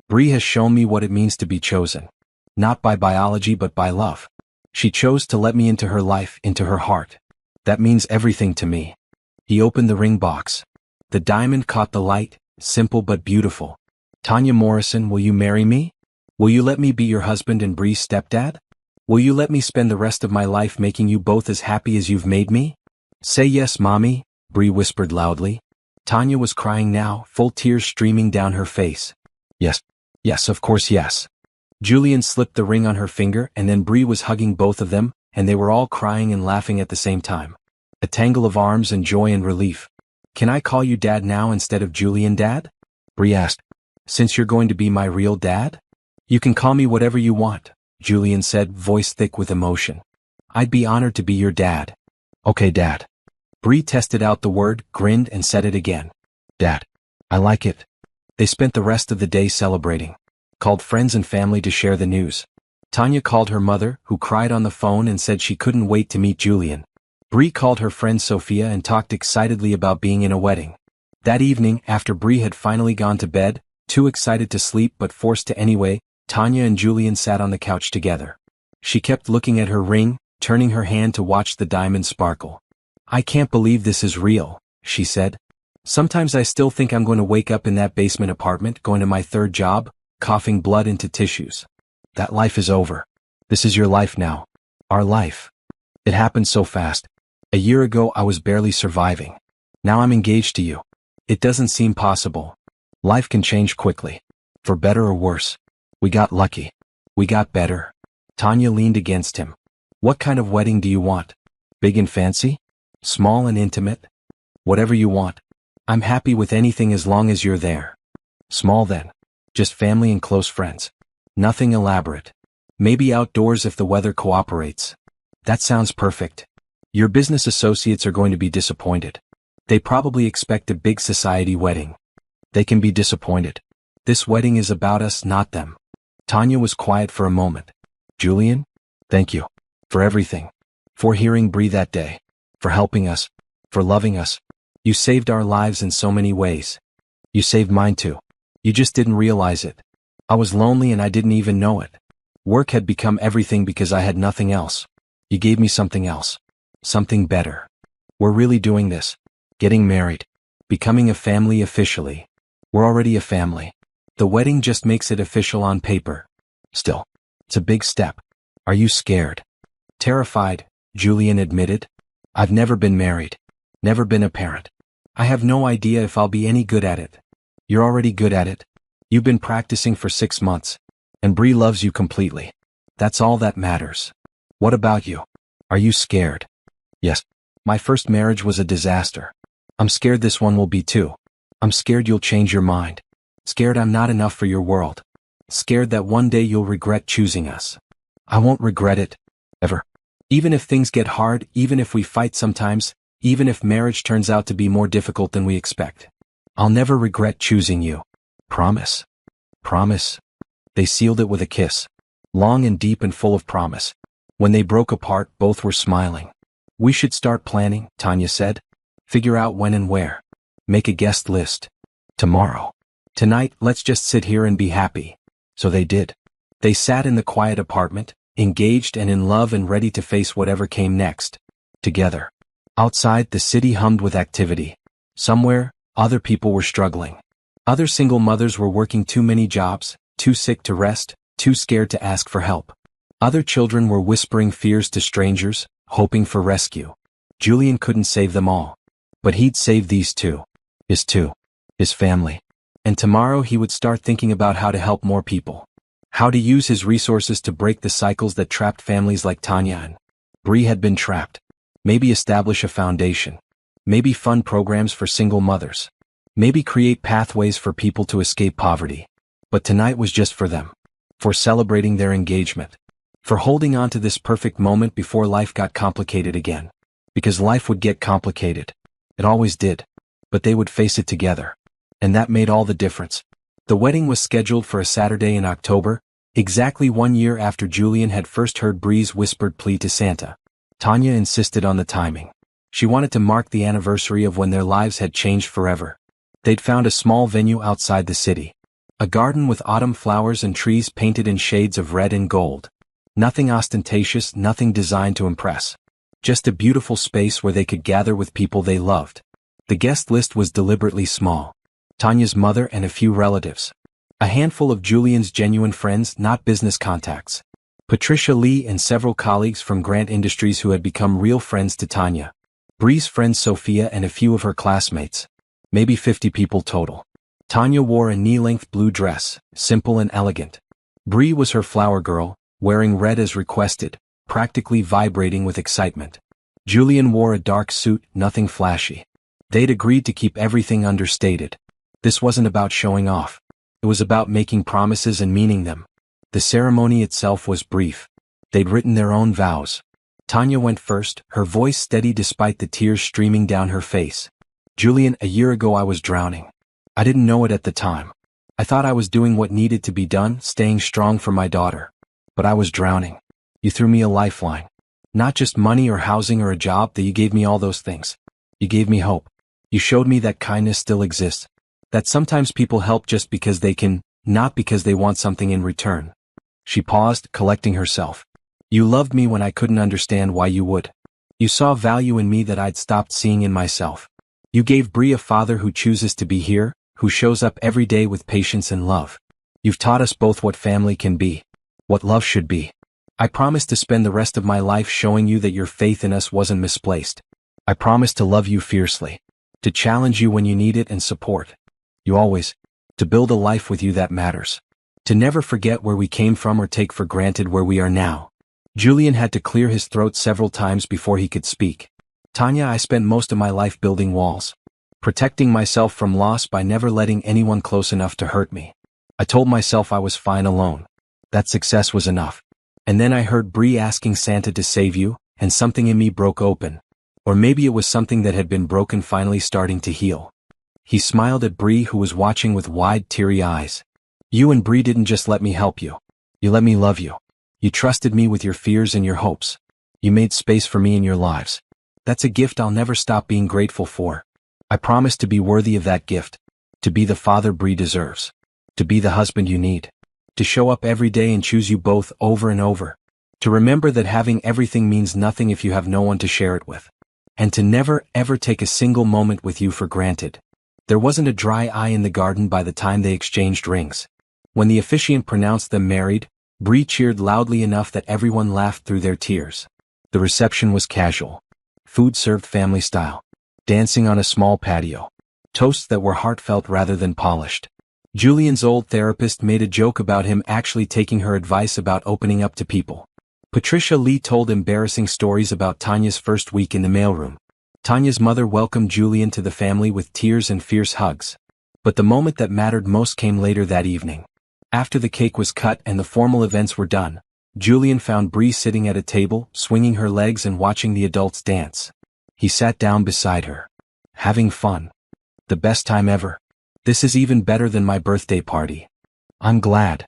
Bree has shown me what it means to be chosen. Not by biology but by love. She chose to let me into her life, into her heart. That means everything to me. He opened the ring box. The diamond caught the light, simple but beautiful. Tanya Morrison, will you marry me? Will you let me be your husband and Bree's stepdad? Will you let me spend the rest of my life making you both as happy as you've made me? Say yes, Mommy, Bree whispered loudly. Tanya was crying now, full tears streaming down her face. Yes. Yes, of course yes. Julian slipped the ring on her finger and then Bree was hugging both of them, and they were all crying and laughing at the same time. A tangle of arms and joy and relief. Can I call you Dad now instead of Julian, Dad? Bree asked. Since you're going to be my real dad? You can call me whatever you want, Julian said, voice thick with emotion. I'd be honored to be your dad. Okay, Dad. Bree tested out the word, grinned and said it again. Dad. I like it. They spent the rest of the day celebrating. Called friends and family to share the news. Tanya called her mother, who cried on the phone and said she couldn't wait to meet Julian. Bree called her friend Sophia and talked excitedly about being in a wedding. That evening, after Bree had finally gone to bed, too excited to sleep but forced to anyway, Tanya and Julian sat on the couch together. She kept looking at her ring, turning her hand to watch the diamond sparkle. I can't believe this is real, she said. Sometimes I still think I'm going to wake up in that basement apartment, going to my third job, coughing blood into tissues. That life is over. This is your life now. Our life. It happened so fast. A year ago I was barely surviving. Now I'm engaged to you. It doesn't seem possible. Life can change quickly. For better or worse. We got lucky. We got better. Tanya leaned against him. What kind of wedding do you want? Big and fancy? Small and intimate? Whatever you want. I'm happy with anything as long as you're there. Small then. Just family and close friends. Nothing elaborate. Maybe outdoors if the weather cooperates. That sounds perfect. Your business associates are going to be disappointed. They probably expect a big society wedding. They can be disappointed. This wedding is about us, not them. Tanya was quiet for a moment. Julian? Thank you. For everything. For hearing Bree that day. For helping us. For loving us. You saved our lives in so many ways. You saved mine too. You just didn't realize it. I was lonely and I didn't even know it. Work had become everything because I had nothing else. You gave me something else. Something better. We're really doing this. Getting married. Becoming a family officially. We're already a family. The wedding just makes it official on paper. Still, it's a big step. Are you scared? Terrified, Julian admitted. I've never been married. Never been a parent. I have no idea if I'll be any good at it. You're already good at it. You've been practicing for 6 months. And Bree loves you completely. That's all that matters. What about you? Are you scared? Yes. My first marriage was a disaster. I'm scared this one will be too. I'm scared you'll change your mind. Scared I'm not enough for your world. Scared that one day you'll regret choosing us. I won't regret it. Ever. Even if things get hard, even if we fight sometimes, even if marriage turns out to be more difficult than we expect. I'll never regret choosing you. Promise. Promise. They sealed it with a kiss. Long and deep and full of promise. When they broke apart, both were smiling. We should start planning, Tanya said. Figure out when and where. Make a guest list. Tomorrow. Tonight, let's just sit here and be happy. So they did. They sat in the quiet apartment, engaged and in love and ready to face whatever came next. Together. Outside, the city hummed with activity. Somewhere, other people were struggling. Other single mothers were working too many jobs, too sick to rest, too scared to ask for help. Other children were whispering fears to strangers, hoping for rescue. Julian couldn't save them all. But he'd save these two. His family. And tomorrow he would start thinking about how to help more people. How to use his resources to break the cycles that trapped families like Tanya and Bree had been trapped. Maybe establish a foundation. Maybe fund programs for single mothers. Maybe create pathways for people to escape poverty. But tonight was just for them. For celebrating their engagement. For holding on to this perfect moment before life got complicated again. Because life would get complicated. It always did. But they would face it together. And that made all the difference. The wedding was scheduled for a Saturday in October, exactly 1 year after Julian had first heard Bree's whispered plea to Santa. Tanya insisted on the timing. She wanted to mark the anniversary of when their lives had changed forever. They'd found a small venue outside the city. A garden with autumn flowers and trees painted in shades of red and gold. Nothing ostentatious, nothing designed to impress. Just a beautiful space where they could gather with people they loved. The guest list was deliberately small. Tanya's mother and a few relatives. A handful of Julian's genuine friends, not business contacts. Patricia Lee and several colleagues from Grant Industries who had become real friends to Tanya. Bree's friend Sophia and a few of her classmates. Maybe 50 people total. Tanya wore a knee-length blue dress, simple and elegant. Bree was her flower girl, wearing red as requested, practically vibrating with excitement. Julian wore a dark suit, nothing flashy. They'd agreed to keep everything understated. This wasn't about showing off. It was about making promises and meaning them. The ceremony itself was brief. They'd written their own vows. Tanya went first, her voice steady despite the tears streaming down her face. Julian, a year ago I was drowning. I didn't know it at the time. I thought I was doing what needed to be done, staying strong for my daughter. But I was drowning. You threw me a lifeline. Not just money or housing or a job, that you gave me all those things. You gave me hope. You showed me that kindness still exists. That sometimes people help just because they can, not because they want something in return. She paused, collecting herself. You loved me when I couldn't understand why you would. You saw value in me that I'd stopped seeing in myself. You gave Bree a father who chooses to be here, who shows up every day with patience and love. You've taught us both what family can be, what love should be. I promise to spend the rest of my life showing you that your faith in us wasn't misplaced. I promise to love you fiercely, to challenge you when you need it and support you always, to build a life with you that matters, to never forget where we came from or take for granted where we are now. Julian had to clear his throat several times before he could speak. Tanya, I spent most of my life building walls, protecting myself from loss by never letting anyone close enough to hurt me. I told myself I was fine alone. That success was enough. And then I heard Bree asking Santa to save you, and something in me broke open. Or maybe it was something that had been broken finally starting to heal. He smiled at Bree, who was watching with wide, teary eyes. You and Bree didn't just let me help you. You let me love you. You trusted me with your fears and your hopes. You made space for me in your lives. That's a gift I'll never stop being grateful for. I promise to be worthy of that gift. To be the father Bree deserves. To be the husband you need. To show up every day and choose you both over and over. To remember that having everything means nothing if you have no one to share it with. And to never, ever take a single moment with you for granted. There wasn't a dry eye in the garden by the time they exchanged rings. When the officiant pronounced them married, Bree cheered loudly enough that everyone laughed through their tears. The reception was casual. Food served family style. Dancing on a small patio. Toasts that were heartfelt rather than polished. Julian's old therapist made a joke about him actually taking her advice about opening up to people. Patricia Lee told embarrassing stories about Tanya's first week in the mailroom. Tanya's mother welcomed Julian to the family with tears and fierce hugs. But the moment that mattered most came later that evening. After the cake was cut and the formal events were done, Julian found Bree sitting at a table, swinging her legs and watching the adults dance. He sat down beside her. Having fun. The best time ever. This is even better than my birthday party. I'm glad.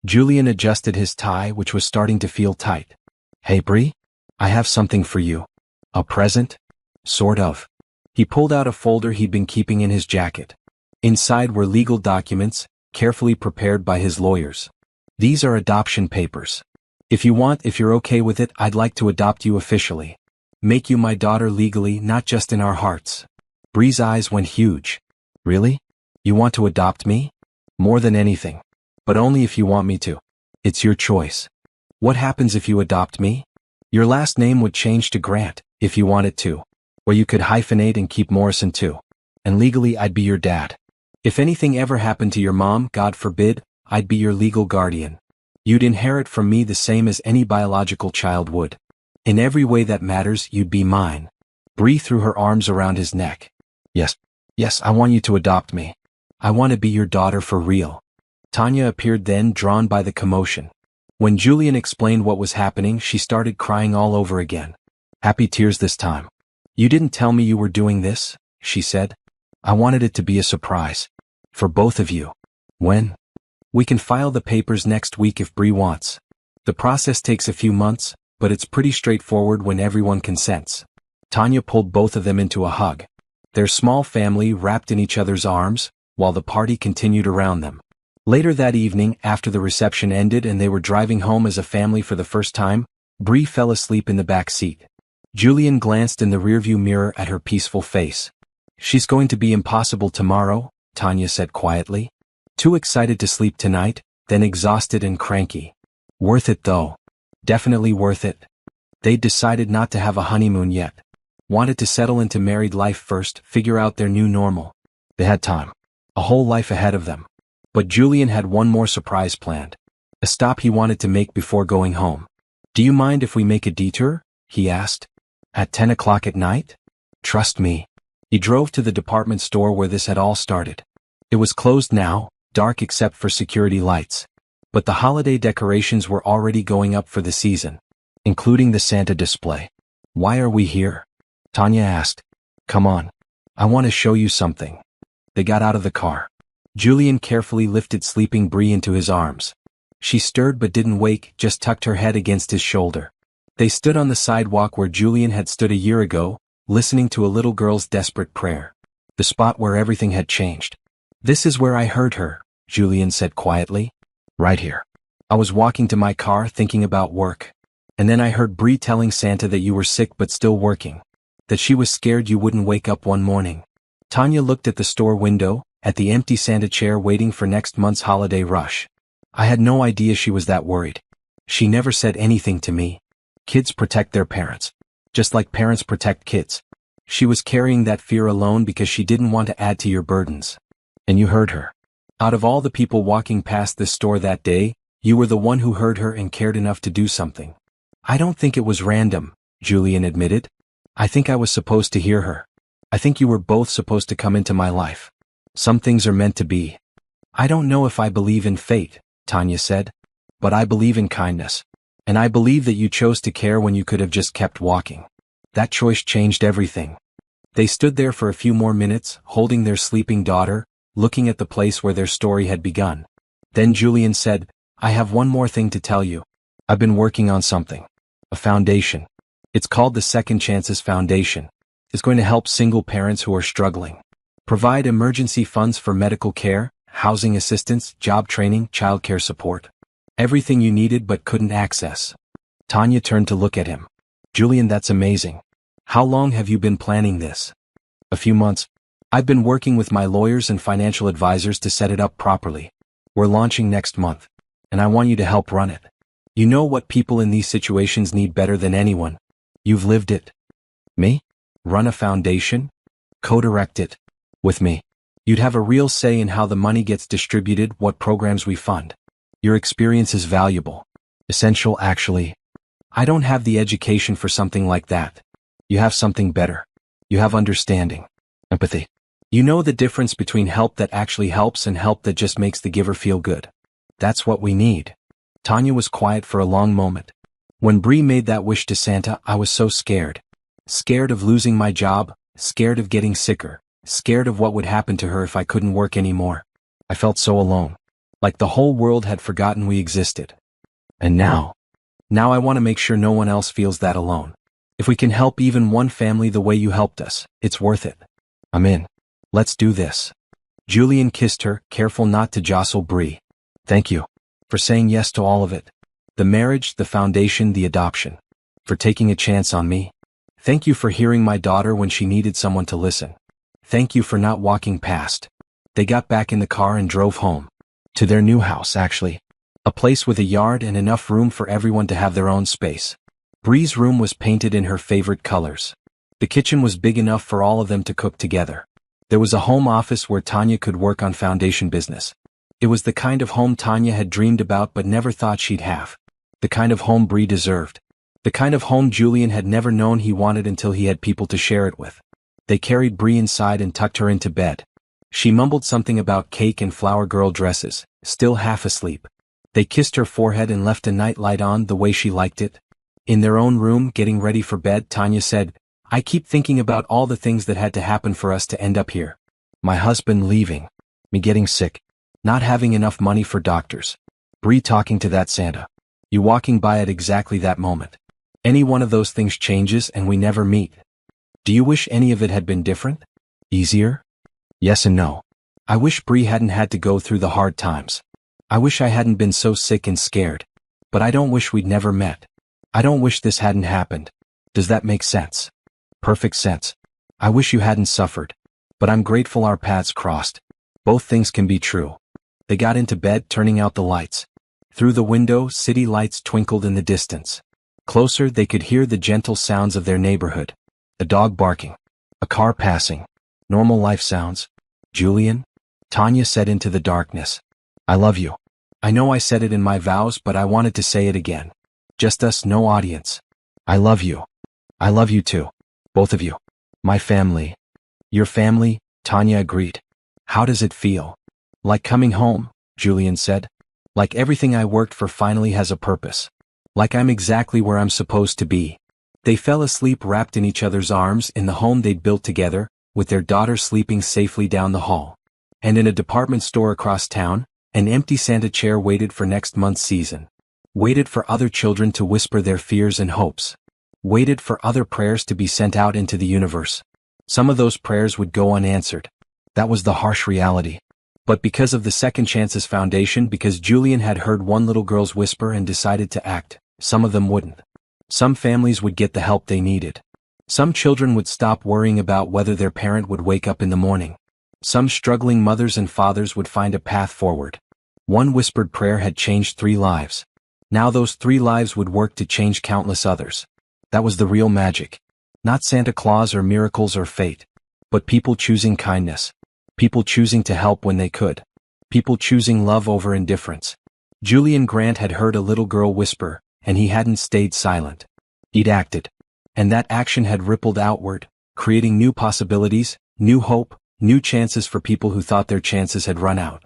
Julian adjusted his tie, which was starting to feel tight. Hey Bree, I have something for you. A present? Sort of. He pulled out a folder he'd been keeping in his jacket. Inside were legal documents, carefully prepared by his lawyers. These are adoption papers. If you're okay with it, I'd like to adopt you officially. Make you my daughter legally, not just in our hearts. Bree's eyes went huge. Really? You want to adopt me? More than anything. But only if you want me to. It's your choice. What happens if you adopt me? Your last name would change to Grant, if you wanted to. Or you could hyphenate and keep Morrison too. And legally I'd be your dad. If anything ever happened to your mom, God forbid, I'd be your legal guardian. You'd inherit from me the same as any biological child would. In every way that matters, you'd be mine. Bree threw her arms around his neck. Yes, I want you to adopt me. I want to be your daughter for real. Tanya appeared then, drawn by the commotion. When Julian explained what was happening, she started crying all over again. Happy tears this time. You didn't tell me you were doing this? she said. I wanted it to be a surprise. For both of you. When? We can file the papers next week if Bree wants. The process takes a few months, but it's pretty straightforward when everyone consents. Tanya pulled both of them into a hug. Their small family wrapped in each other's arms, while the party continued around them. Later that evening, after the reception ended and they were driving home as a family for the first time, Bree fell asleep in the back seat. Julian glanced in the rearview mirror at her peaceful face. She's going to be impossible tomorrow, Tanya said quietly. Too excited to sleep tonight, then exhausted and cranky. Worth it though. Definitely worth it. They'd decided not to have a honeymoon yet. Wanted to settle into married life first, figure out their new normal. They had time. A whole life ahead of them. But Julian had one more surprise planned. A stop he wanted to make before going home. Do you mind if we make a detour? He asked. At 10 o'clock at night? Trust me. He drove to the department store where this had all started. It was closed now, dark except for security lights. But the holiday decorations were already going up for the season, including the Santa display. Why are we here? Tanya asked. Come on. I want to show you something. They got out of the car. Julian carefully lifted sleeping Bree into his arms. She stirred but didn't wake, just tucked her head against his shoulder. They stood on the sidewalk where Julian had stood a year ago, listening to a little girl's desperate prayer. The spot where everything had changed. This is where I heard her, Julian said quietly. Right here. I was walking to my car thinking about work. And then I heard Bree telling Santa that you were sick but still working. That she was scared you wouldn't wake up one morning. Tanya looked at the store window, at the empty Santa chair waiting for next month's holiday rush. I had no idea she was that worried. She never said anything to me. Kids protect their parents. Just like parents protect kids. She was carrying that fear alone because she didn't want to add to your burdens. And you heard her. Out of all the people walking past this store that day, you were the one who heard her and cared enough to do something. I don't think it was random, Julian admitted. I think I was supposed to hear her. I think you were both supposed to come into my life. Some things are meant to be. I don't know if I believe in fate, Tanya said. But I believe in kindness. And I believe that you chose to care when you could have just kept walking. That choice changed everything. They stood there for a few more minutes, holding their sleeping daughter, looking at the place where their story had begun. Then Julian said, I have one more thing to tell you. I've been working on something. A foundation. It's called the Second Chances Foundation. It's going to help single parents who are struggling. Provide emergency funds for medical care, housing assistance, job training, childcare support. Everything you needed but couldn't access. Tanya turned to look at him. Julian, that's amazing. How long have you been planning this? A few months. I've been working with my lawyers and financial advisors to set it up properly. We're launching next month. And I want you to help run it. You know what people in these situations need better than anyone. You've lived it. Me? Run a foundation? Co-direct it. With me. You'd have a real say in how the money gets distributed, what programs we fund. Your experience is valuable. Essential, actually. I don't have the education for something like that. You have something better. You have understanding. Empathy. You know the difference between help that actually helps and help that just makes the giver feel good. That's what we need. Tanya was quiet for a long moment. When Bree made that wish to Santa, I was so scared. Scared of losing my job, scared of getting sicker, scared of what would happen to her if I couldn't work anymore. I felt so alone. Like the whole world had forgotten we existed. And now I want to make sure no one else feels that alone. If we can help even one family the way you helped us, it's worth it. I'm in. Let's do this. Julian kissed her, careful not to jostle Bree. Thank you. For saying yes to all of it. The marriage, the foundation, the adoption. For taking a chance on me. Thank you for hearing my daughter when she needed someone to listen. Thank you for not walking past. They got back in the car and drove home. To their new house, actually. A place with a yard and enough room for everyone to have their own space. Bree's room was painted in her favorite colors. The kitchen was big enough for all of them to cook together. There was a home office where Tanya could work on foundation business. It was the kind of home Tanya had dreamed about but never thought she'd have. The kind of home Bree deserved. The kind of home Julian had never known he wanted until he had people to share it with. They carried Bree inside and tucked her into bed. She mumbled something about cake and flower girl dresses, still half asleep. They kissed her forehead and left a night light on the way she liked it. In their own room, getting ready for bed, Tanya said, I keep thinking about all the things that had to happen for us to end up here. My husband leaving. Me getting sick. Not having enough money for doctors. Bree talking to that Santa. You walking by at exactly that moment. Any one of those things changes and we never meet. Do you wish any of it had been different? Easier? Yes and no. I wish Bree hadn't had to go through the hard times. I wish I hadn't been so sick and scared. But I don't wish we'd never met. I don't wish this hadn't happened. Does that make sense? Perfect sense. I wish you hadn't suffered. But I'm grateful our paths crossed. Both things can be true. They got into bed, turning out the lights. Through the window, city lights twinkled in the distance. Closer, they could hear the gentle sounds of their neighborhood. A dog barking. A car passing. Normal life sounds. Julian? Tanya said into the darkness. I love you. I know I said it in my vows, but I wanted to say it again. Just us, no audience. I love you. I love you too. Both of you. My family. Your family, Tanya agreed. How does it feel? Like coming home, Julian said. Like everything I worked for finally has a purpose. Like I'm exactly where I'm supposed to be. They fell asleep wrapped in each other's arms in the home they'd built together, with their daughter sleeping safely down the hall. And in a department store across town, an empty Santa chair waited for next month's season. Waited for other children to whisper their fears and hopes. Waited for other prayers to be sent out into the universe. Some of those prayers would go unanswered. That was the harsh reality. But because of the Second Chances Foundation, because Julian had heard one little girl's whisper and decided to act, some of them wouldn't. Some families would get the help they needed. Some children would stop worrying about whether their parent would wake up in the morning. Some struggling mothers and fathers would find a path forward. One whispered prayer had changed 3 lives. Now those 3 lives would work to change countless others. That was the real magic. Not Santa Claus or miracles or fate. But people choosing kindness. People choosing to help when they could. People choosing love over indifference. Julian Grant had heard a little girl whisper, and he hadn't stayed silent. He'd acted. And that action had rippled outward, creating new possibilities, new hope, new chances for people who thought their chances had run out.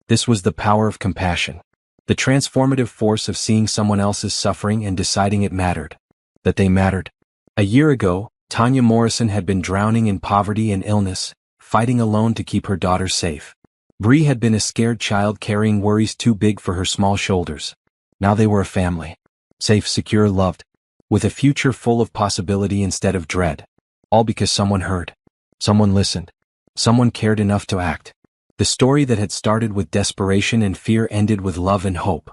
This was the power of compassion. The transformative force of seeing someone else's suffering and deciding it mattered. That they mattered. A year ago, Tanya Morrison had been drowning in poverty and illness, fighting alone to keep her daughter safe. Bree had been a scared child carrying worries too big for her small shoulders. Now they were a family. Safe, secure, loved. With a future full of possibility instead of dread. All because someone heard. Someone listened. Someone cared enough to act. The story that had started with desperation and fear ended with love and hope.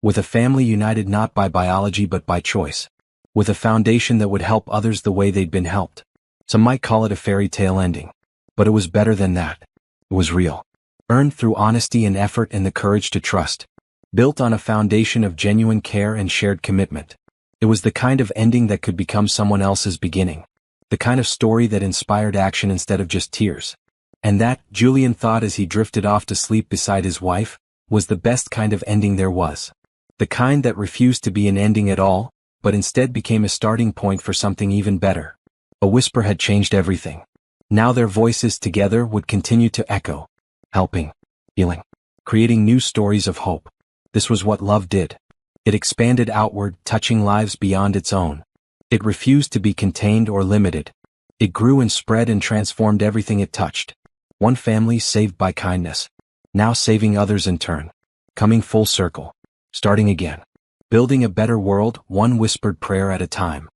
With a family united not by biology but by choice. With a foundation that would help others the way they'd been helped. Some might call it a fairy tale ending. But it was better than that. It was real. Earned through honesty and effort and the courage to trust. Built on a foundation of genuine care and shared commitment. It was the kind of ending that could become someone else's beginning. The kind of story that inspired action instead of just tears. And that, Julian thought as he drifted off to sleep beside his wife, was the best kind of ending there was. The kind that refused to be an ending at all, but instead became a starting point for something even better. A whisper had changed everything. Now their voices together would continue to echo. Helping. Healing. Creating new stories of hope. This was what love did. It expanded outward, touching lives beyond its own. It refused to be contained or limited. It grew and spread and transformed everything it touched. One family saved by kindness. Now saving others in turn. Coming full circle. Starting again. Building a better world, one whispered prayer at a time.